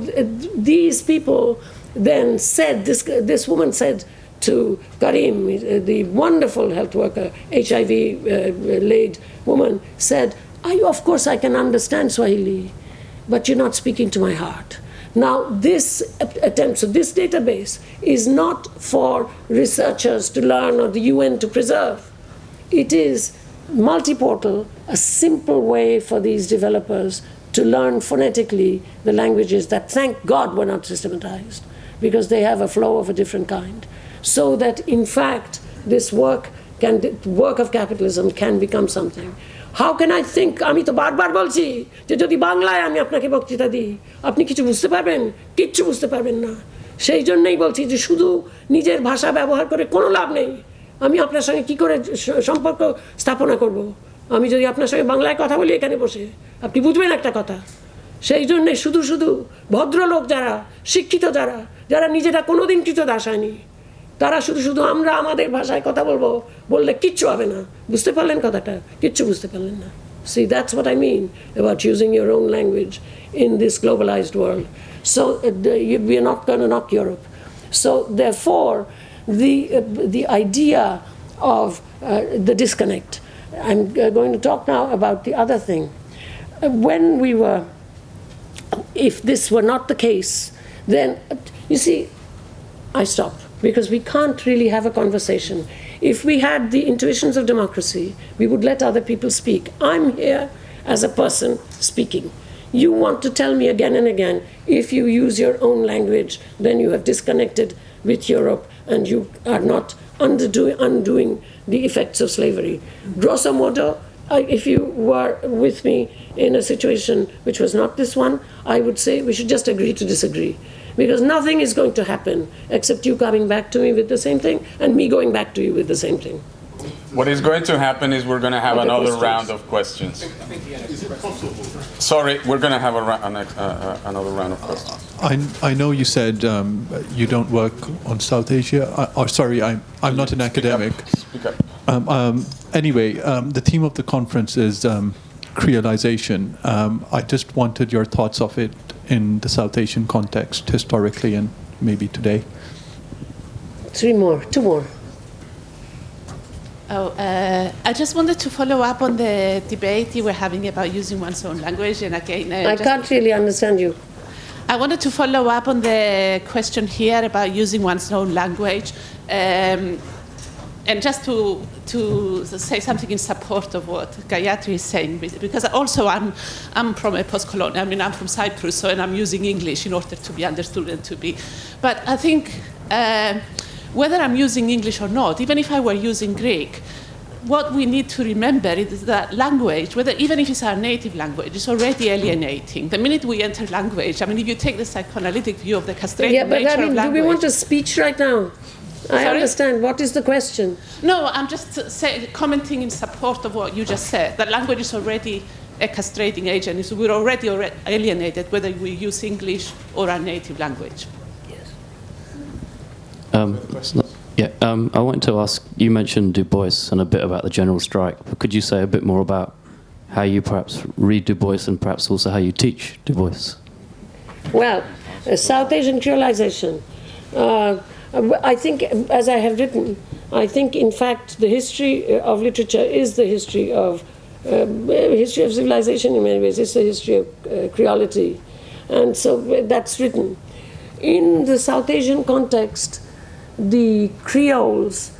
Speaker 2: these people then said, this woman said to Karim, the wonderful health worker, HIV-laid woman, said, of course I can understand Swahili, but you're not speaking to my heart. Now, this attempt, so this database is not for researchers to learn or the UN to preserve. It is multi-portal, a simple way for these developers to learn phonetically the languages that, thank God, were not systematized, because they have a flow of a different kind. So that, in fact, this work of capitalism can become something. How can I think? আমি তো বারবার বলছি যে যদি বাংলায় আমি আপনাকে বক্তৃতা দিই আপনি কিছু বুঝতে পারবেন? কিচ্ছু বুঝতে পারবেন না। সেই জন্যই বলছি যে শুধু নিজের ভাষা ব্যবহার করে কোনো লাভ নেই। আমি আপনার সঙ্গে কি করে সম্পর্ক স্থাপনা করব? আমি যদি আপনার সঙ্গে বাংলায় কথা বলি এখানে বসে, আপনি বুঝবেন একটা কথা। সেই জন্যে শুধু ভদ্রলোক যারা, শিক্ষিত যারা নিজেরা কোনোদিন কৃতদাস হয়নি, তারা শুধু আমরা আমাদের ভাষায় কথা বললে কিচ্ছু হবে না। বুঝতে পারলেন কথাটা? কিচ্ছু বুঝতে পারলেন না। See, that's what I mean about using your own language in this globalized world. So we are not going to knock Europe. So therefore, the idea of the disconnect. I'm going to talk now about the other thing. If this were not the case, then, you see, I stop. Because we can't really have a conversation. If we had the intuitions of democracy, we would let other people speak. I'm here as a person speaking. You want to tell me again and again, if you use your own language, then you have disconnected with Europe and you are not undoing the effects of slavery. Grosso modo, if you were with me in a situation which was not this one, I would say we should just agree to disagree. Because nothing is going to happen except you coming back to me with the same thing and me going back to you with the same thing.
Speaker 1: What is going to happen is we're going to have another round of questions. Sorry, we're going to have another round of questions.
Speaker 6: I know you said you don't work on South Asia. I'm not an academic.
Speaker 1: Speak up.
Speaker 6: Anyway, the theme of the conference is creolization. I just wanted your thoughts of it in the South Asian context, historically and maybe today.
Speaker 2: Two more.
Speaker 7: I just wanted to follow up on the debate you were having about using one's own language, and again,
Speaker 2: I can't really understand you.
Speaker 7: I wanted to follow up on the question here about using one's own language, and just to say something in support of what Gayatri is saying, because also I'm from a post-colonial, I'm from Cyprus, and I'm using English in order to be understood and to be. But I think whether I'm using English or not, even if I were using Greek, what we need to remember is that language, even if it's our native language, is already alienating. The minute we enter language, if you take the psychoanalytic view of the castrated nature of language.
Speaker 2: Do we want a speech right now? I understand. What is the question?
Speaker 7: No, I'm just commenting in support of what you just said, that language is already a castrating agent is we're already alienated whether we use English or our native language.
Speaker 8: I wanted to ask, you mentioned Du Bois and a bit about the general strike, but could you say a bit more about how you perhaps read Du Bois and perhaps also how you teach Du Bois?
Speaker 2: Well, South Asian creolization. I think, as I have written, I think, in fact, the history of literature is the history of civilization in many ways. It's the history of creolity. And so that's written. In the South Asian context, the Creoles,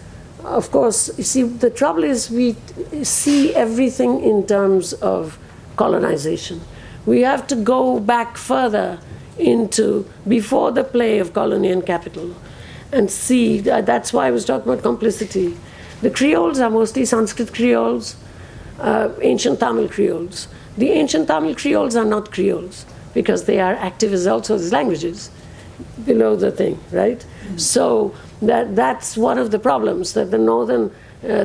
Speaker 2: of course, you see, the trouble is we see everything in terms of colonization. We have to go back further into before the play of colony and capital and see. That's why I was talking about complicity. The Creoles are mostly Sanskrit Creoles, ancient Tamil Creoles. The ancient Tamil Creoles are not Creoles because they are active as also as languages below the thing, right? So that's one of the problems, that the northern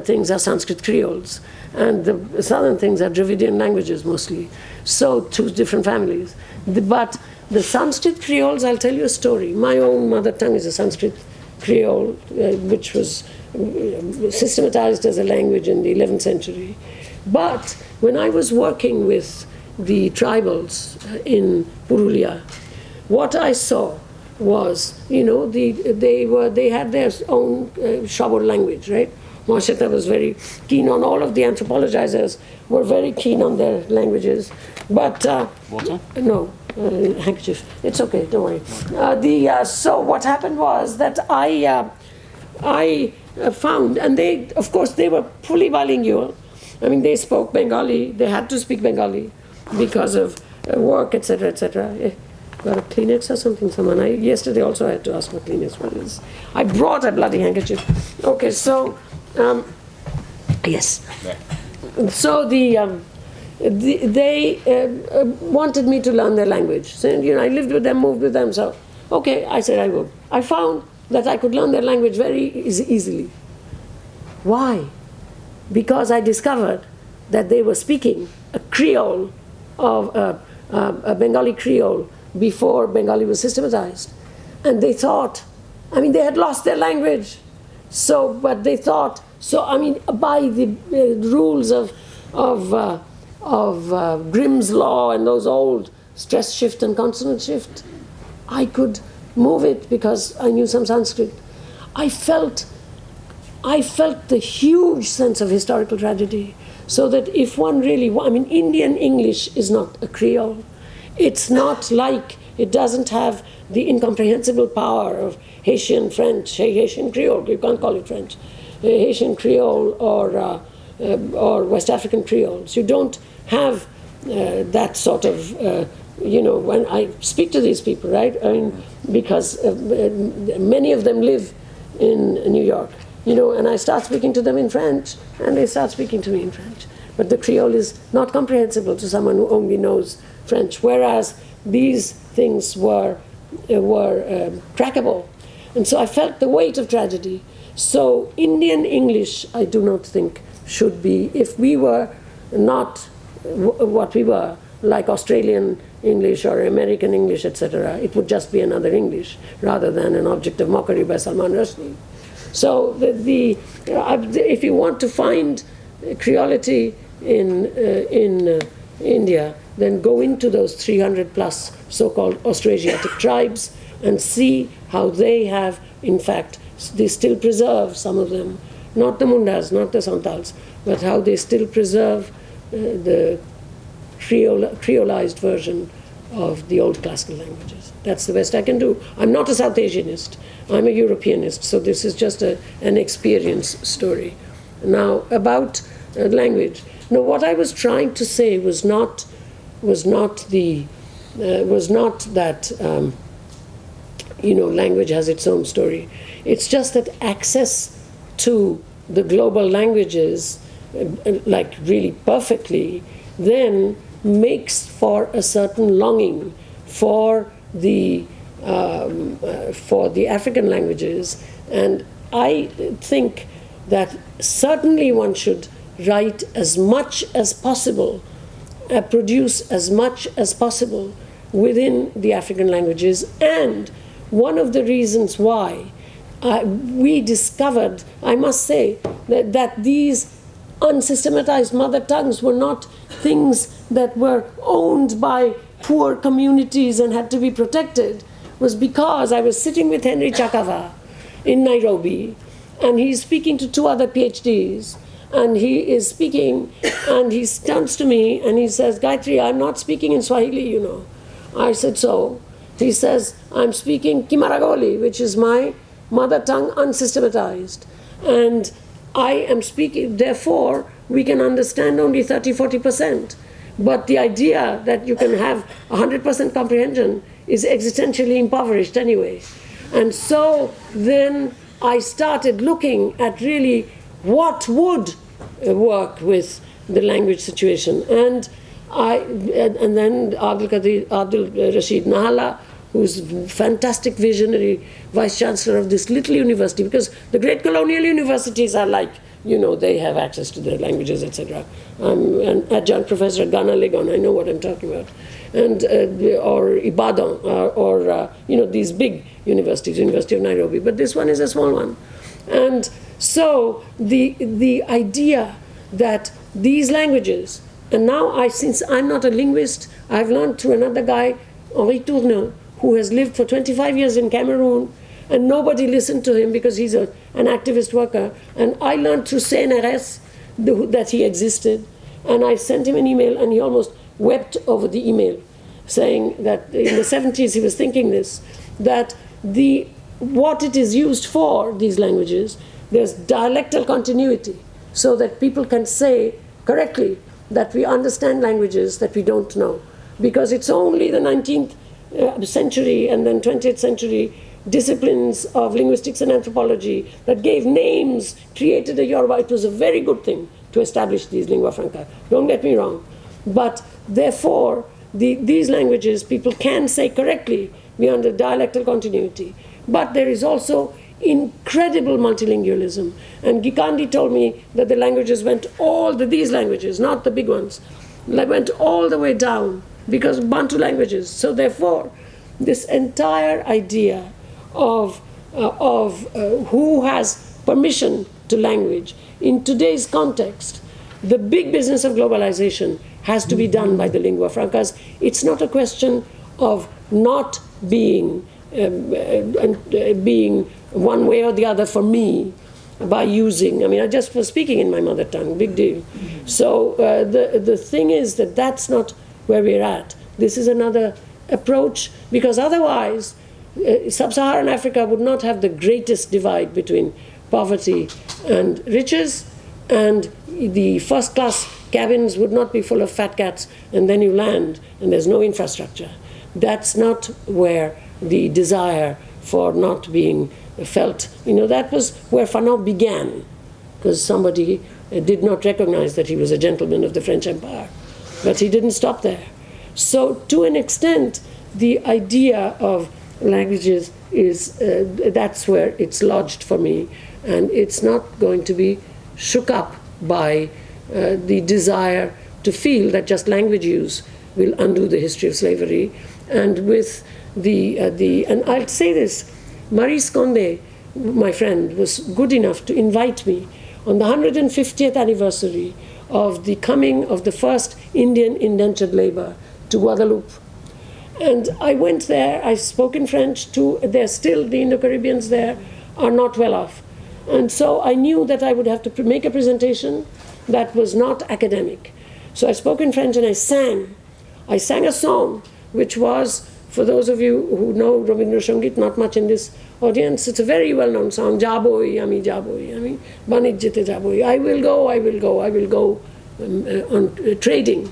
Speaker 2: things are Sanskrit Creoles and the southern things are Dravidian languages mostly. So two different families. But the Sanskrit Creoles, I'll tell you a story. My own mother tongue is a Sanskrit Creole, which was systematized as a language in the 11th century. But when I was working with the tribals in Purulia, what I saw was, they had their own Shabur language, right? Mosheta was very keen on, all of the anthropologizers were very keen on their languages. But,
Speaker 1: Water?
Speaker 2: No, handkerchief. It's okay, don't worry. So what happened was that I found, and they, of course, they were fully bilingual. I mean, they spoke Bengali. They had to speak Bengali because of work, etc., etc. Got a Kleenex or something, someone? Yesterday also I had to ask for Kleenex. What is? I brought a bloody handkerchief. Okay, so, yes. So they wanted me to learn their language. So, I lived with them, moved with them, so, okay, I said I would. I found that I could learn their language very easily. Why? Because I discovered that they were speaking a Creole, of a Bengali Creole, before Bengali was systematized. And they thought, they had lost their language. So, but they thought, by the rules of Grimm's law and those old stress shift and consonant shift, I could move it because I knew some Sanskrit. I felt the huge sense of historical tragedy. So that if one really, Indian English is not a Creole. It's not like, it doesn't have the incomprehensible power of Haitian French, Haitian Creole, you can't call it French, Haitian Creole or West African Creoles. You don't have that sort of, when I speak to these people, right? Because many of them live in New York, and I start speaking to them in French, and they start speaking to me in French. But the Creole is not comprehensible to someone who only knows French, whereas these things were crackable. And so I felt the weight of tragedy. So Indian English, I do not think, should be, if we were not what we were, like Australian English or American English, etc., it would just be another English rather than an object of mockery by Salman Rushdie. So if you want to find creolity in India, then go into those 300 plus so-called Austroasiatic tribes and see how they have, in fact, they still preserve some of them, not the Mundas, not the Santals, but how they still preserve the Creolized version of the old classical languages. That's the best I can do. I'm not a South Asianist. I'm a Europeanist, so this is just an experience story. Now, about language. Now, what I was trying to say was not that language has its own story. It's just that access to the global languages, like really perfectly, then makes for a certain longing for the African languages. And I think that certainly one should write as much as possible produce as much as possible within the African languages. And one of the reasons why we discovered, I must say, that these unsystematized mother tongues were not things that were owned by poor communities and had to be protected, was because I was sitting with Henry Chakava in Nairobi, and he's speaking to 2 other PhDs, and he is speaking, and he turns to me and he says, Gayatri, I'm not speaking in Swahili, you know. I said, so? He says, I'm speaking Kimaragoli, which is my mother tongue unsystematized. And I am speaking, therefore, we can understand only 30-40%. But the idea that you can have 100% comprehension is existentially impoverished anyway. And so then I started looking at really what would work with the language situation. And then Abdul Rashid Nahala, who's a fantastic visionary vice-chancellor of this little university, because the great colonial universities are like, you know, they have access to their languages, etc. I'm an adjunct professor at Ghana Legon, I know what I'm talking about. And, or Ibadan, or you know, these big universities, University of Nairobi, but this one is a small one. And so the idea that these languages, and now since I'm not a linguist, I've learned through another guy, Henri Tourneau, who has lived for 25 years in Cameroon, and nobody listened to him because he's an activist worker. And I learned through CNRS that he existed, and I sent him an email, and he almost wept over the email, saying that in the 70s he was thinking this, that what it is used for, these languages, there's dialectal continuity, so that people can say correctly that we understand languages that we don't know. Because it's only the 19th century and then 20th century disciplines of linguistics and anthropology that gave names, created a Yoruba. It was a very good thing to establish these lingua franca. Don't get me wrong. But therefore, these languages, people can say correctly beyond the dialectal continuity. But there is also incredible multilingualism. And Gikandi told me that the languages went these languages, not the big ones, went all the way down because of Bantu languages. So therefore, this entire idea of who has permission to language in today's context, the big business of globalization has to be done by the lingua francas. It's not a question of not being being one way or the other for me by using. I mean, I just was speaking in my mother tongue, big deal. So the thing is that that's not where we're at. This is another approach, because otherwise sub-Saharan Africa would not have the greatest divide between poverty and riches, and the first-class cabins would not be full of fat cats, and then you land and there's no infrastructure. That's not where the desire for not being felt, that was where Fanon began, because somebody did not recognize that he was a gentleman of the French Empire. But he didn't stop there. So to an extent, the idea of languages is, that's where it's lodged for me, and it's not going to be shook up by the desire to feel that just language use will undo the history of slavery. And with and I'll say this, Maurice Condé, my friend, was good enough to invite me on the 150th anniversary of the coming of the first Indian indentured labor to Guadeloupe. And I went there, I spoke in French too. There's still, the Indo-Caribbeans there are not well off. And so I knew that I would have to make a presentation that was not academic. So I spoke in French and I sang. I sang a song which was, for those of you who know Rabindra Sangit, not much in this audience, it's a very well-known song, Jaboi, Ami Jaboi, Ami, Banijjete Jaboi, I will go on trading.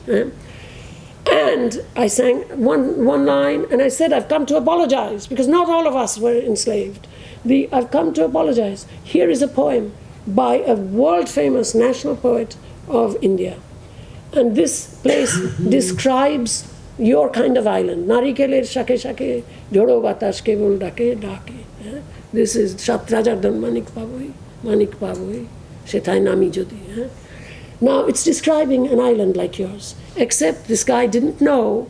Speaker 2: And I sang one line, and I said, I've come to apologize, because not all of us were enslaved. I've come to apologize. Here is a poem by a world-famous national poet of India. And this place describes your kind of island. Narikeler shake shake, joro batash kebol dake dake. This is Shatrajardan Manik Pavoi, Sethai Nami Jodi. Now, it's describing an island like yours, except this guy didn't know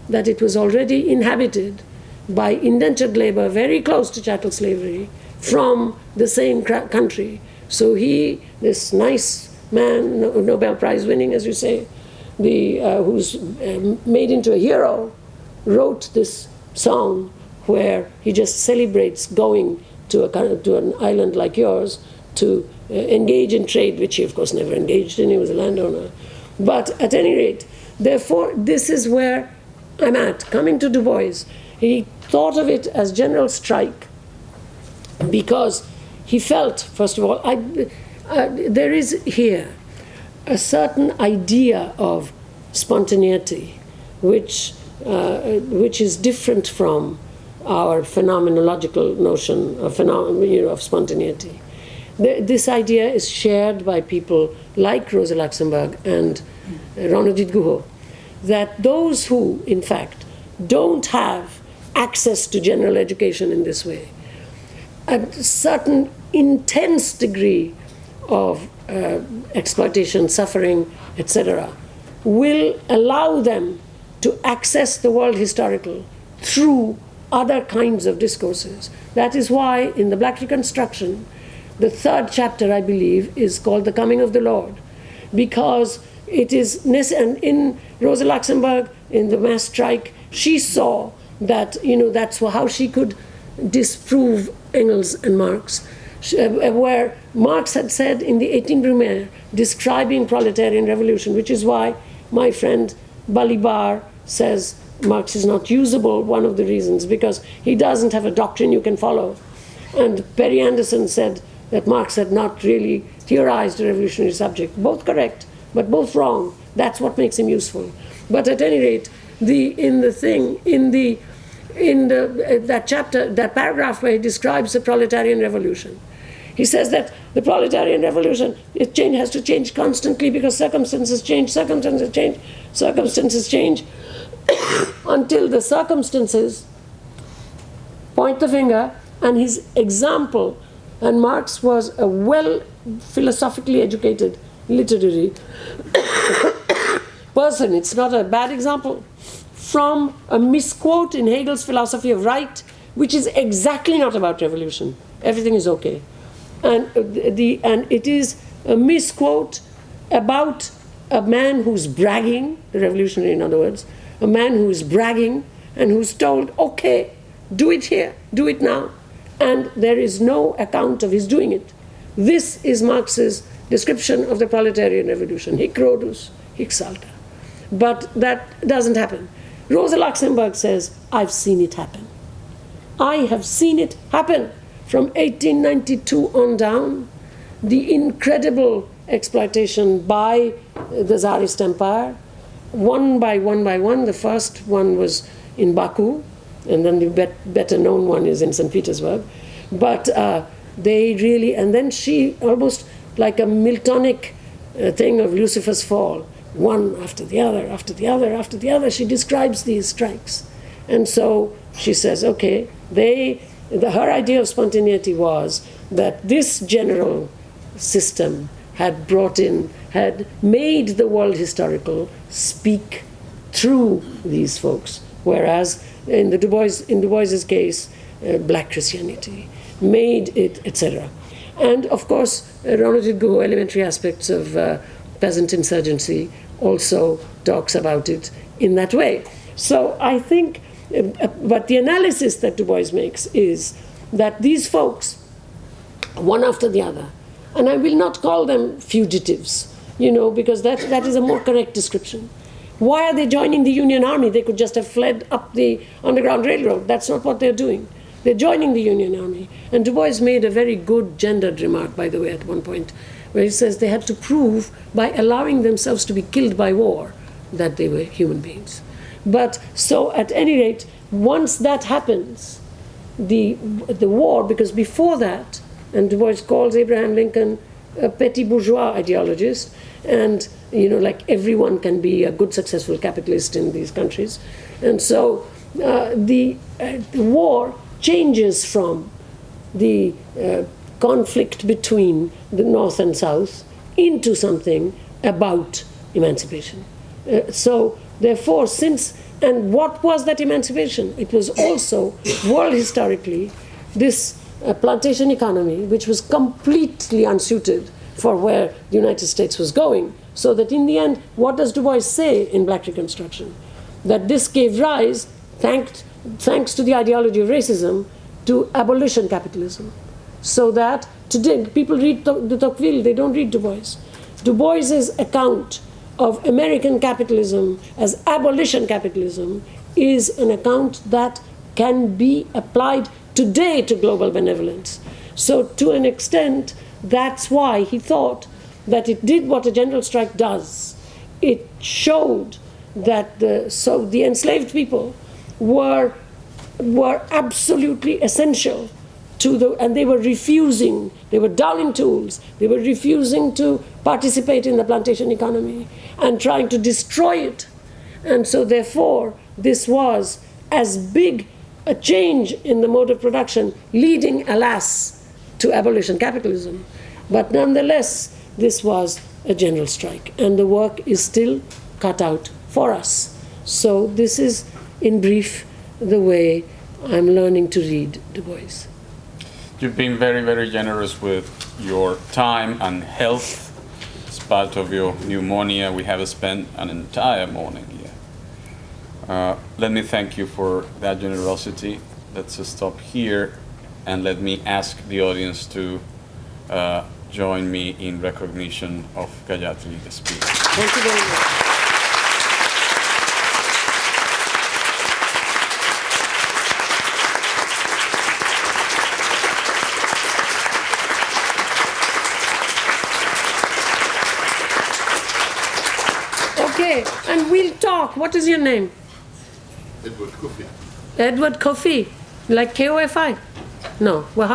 Speaker 2: that it was already inhabited by indentured labor very close to chattel slavery from the same country. So he, this nice man, Nobel Prize winning, as you say, who's made into a hero, wrote this song where he just celebrates going to an island like yours to engage in trade, which he, of course, never engaged in. He was a landowner. But at any rate, therefore, this is where I'm at. Coming to Du Bois, he thought of it as general strike because he felt, first of all, there is here a certain idea of spontaneity, which is different from our phenomenological notion of spontaneity. This idea is shared by people like Rosa Luxemburg and Ronaldit Guho, that those who, in fact, don't have access to general education in this way, a certain intense degree of exploitation, suffering, etc., will allow them to access the world historical through other kinds of discourses. That is why in the Black Reconstruction, the third chapter, I believe, is called The Coming of the Lord, because it is, and in Rosa Luxemburg, in the mass strike, she saw that, that's how she could disprove Engels and Marx, where Marx had said in the 18 Brumaire, describing proletarian revolution, which is why my friend Balibar says Marx is not usable, one of the reasons, because he doesn't have a doctrine you can follow. And Perry Anderson said that Marx had not really theorized a revolutionary subject. Both correct, but both wrong. That's what makes him useful. But at any rate, that chapter, that paragraph where he describes the proletarian revolution, he says that the proletarian revolution, has to change constantly because circumstances change, until the circumstances point the finger, and his example, and Marx was a well philosophically educated literary person, it's not a bad example, from a misquote in Hegel's philosophy of right, which is exactly not about revolution. Everything is okay. And it is a misquote about a man who's bragging, the revolutionary in other words, a man who is bragging and who's told, okay, do it here, do it now. And there is no account of his doing it. This is Marx's description of the proletarian revolution, hic rodus, hic salta. But that doesn't happen. Rosa Luxemburg says, I've seen it happen. I have seen it happen. From 1892 on down, the incredible exploitation by the Tsarist Empire, one by one, the first one was in Baku, and then the better known one is in St. Petersburg. But they really, and then she, almost like a Miltonic thing of Lucifer's fall, one after the other, after the other, after the other, she describes these strikes. And so she says, okay, her idea of spontaneity was that this general system had made the world historical speak through these folks, whereas in Du Bois's case, black Christianity made it, etc. And of course, Ronaldit Guho, Elementary Aspects of Peasant Insurgency, also talks about it in that way. So I think, but the analysis that Du Bois makes is that these folks, one after the other, and I will not call them fugitives, because that is a more correct description. Why are they joining the Union Army? They could just have fled up the Underground Railroad. That's not what they're doing. They're joining the Union Army. And Du Bois made a very good gendered remark, by the way, at one point, where he says they had to prove by allowing themselves to be killed by war that they were human beings. But so at any rate, once that happens, the war, because before that, and Du Bois calls Abraham Lincoln a petty bourgeois ideologist, and like everyone can be a good, successful capitalist in these countries. And so the war changes from the conflict between the North and South into something about emancipation. So therefore, and what was that emancipation? It was also, world historically, this plantation economy, which was completely unsuited for where the United States was going. So that in the end, what does Du Bois say in Black Reconstruction? That this gave rise, thanks to the ideology of racism, to abolition capitalism. So that today, people read de Tocqueville, they don't read Du Bois. Du Bois's account of American capitalism as abolition capitalism is an account that can be applied today to global benevolence. So to an extent, that's why he thought that it did what a general strike does. It showed that the enslaved people were absolutely essential to and they were refusing, they were downing tools, they were refusing to participate in the plantation economy and trying to destroy it. And so therefore, this was as big a change in the mode of production, leading, alas, to abolition capitalism. But nonetheless, this was a general strike, and the work is still cut out for us. So this is, in brief, the way I'm learning to read Du Bois.
Speaker 1: You've been very, very generous with your time and health. In spite of your pneumonia, we have spent an entire morning here. Let me thank you for that generosity. Let's stop here, and let me ask the audience to join me in recognition of Gayatri Spivak.
Speaker 2: Thank you very much. Okay, and we'll talk. What is your name?
Speaker 3: Edward Coffey.
Speaker 2: Edward Coffey, like KOFI? No. Well, how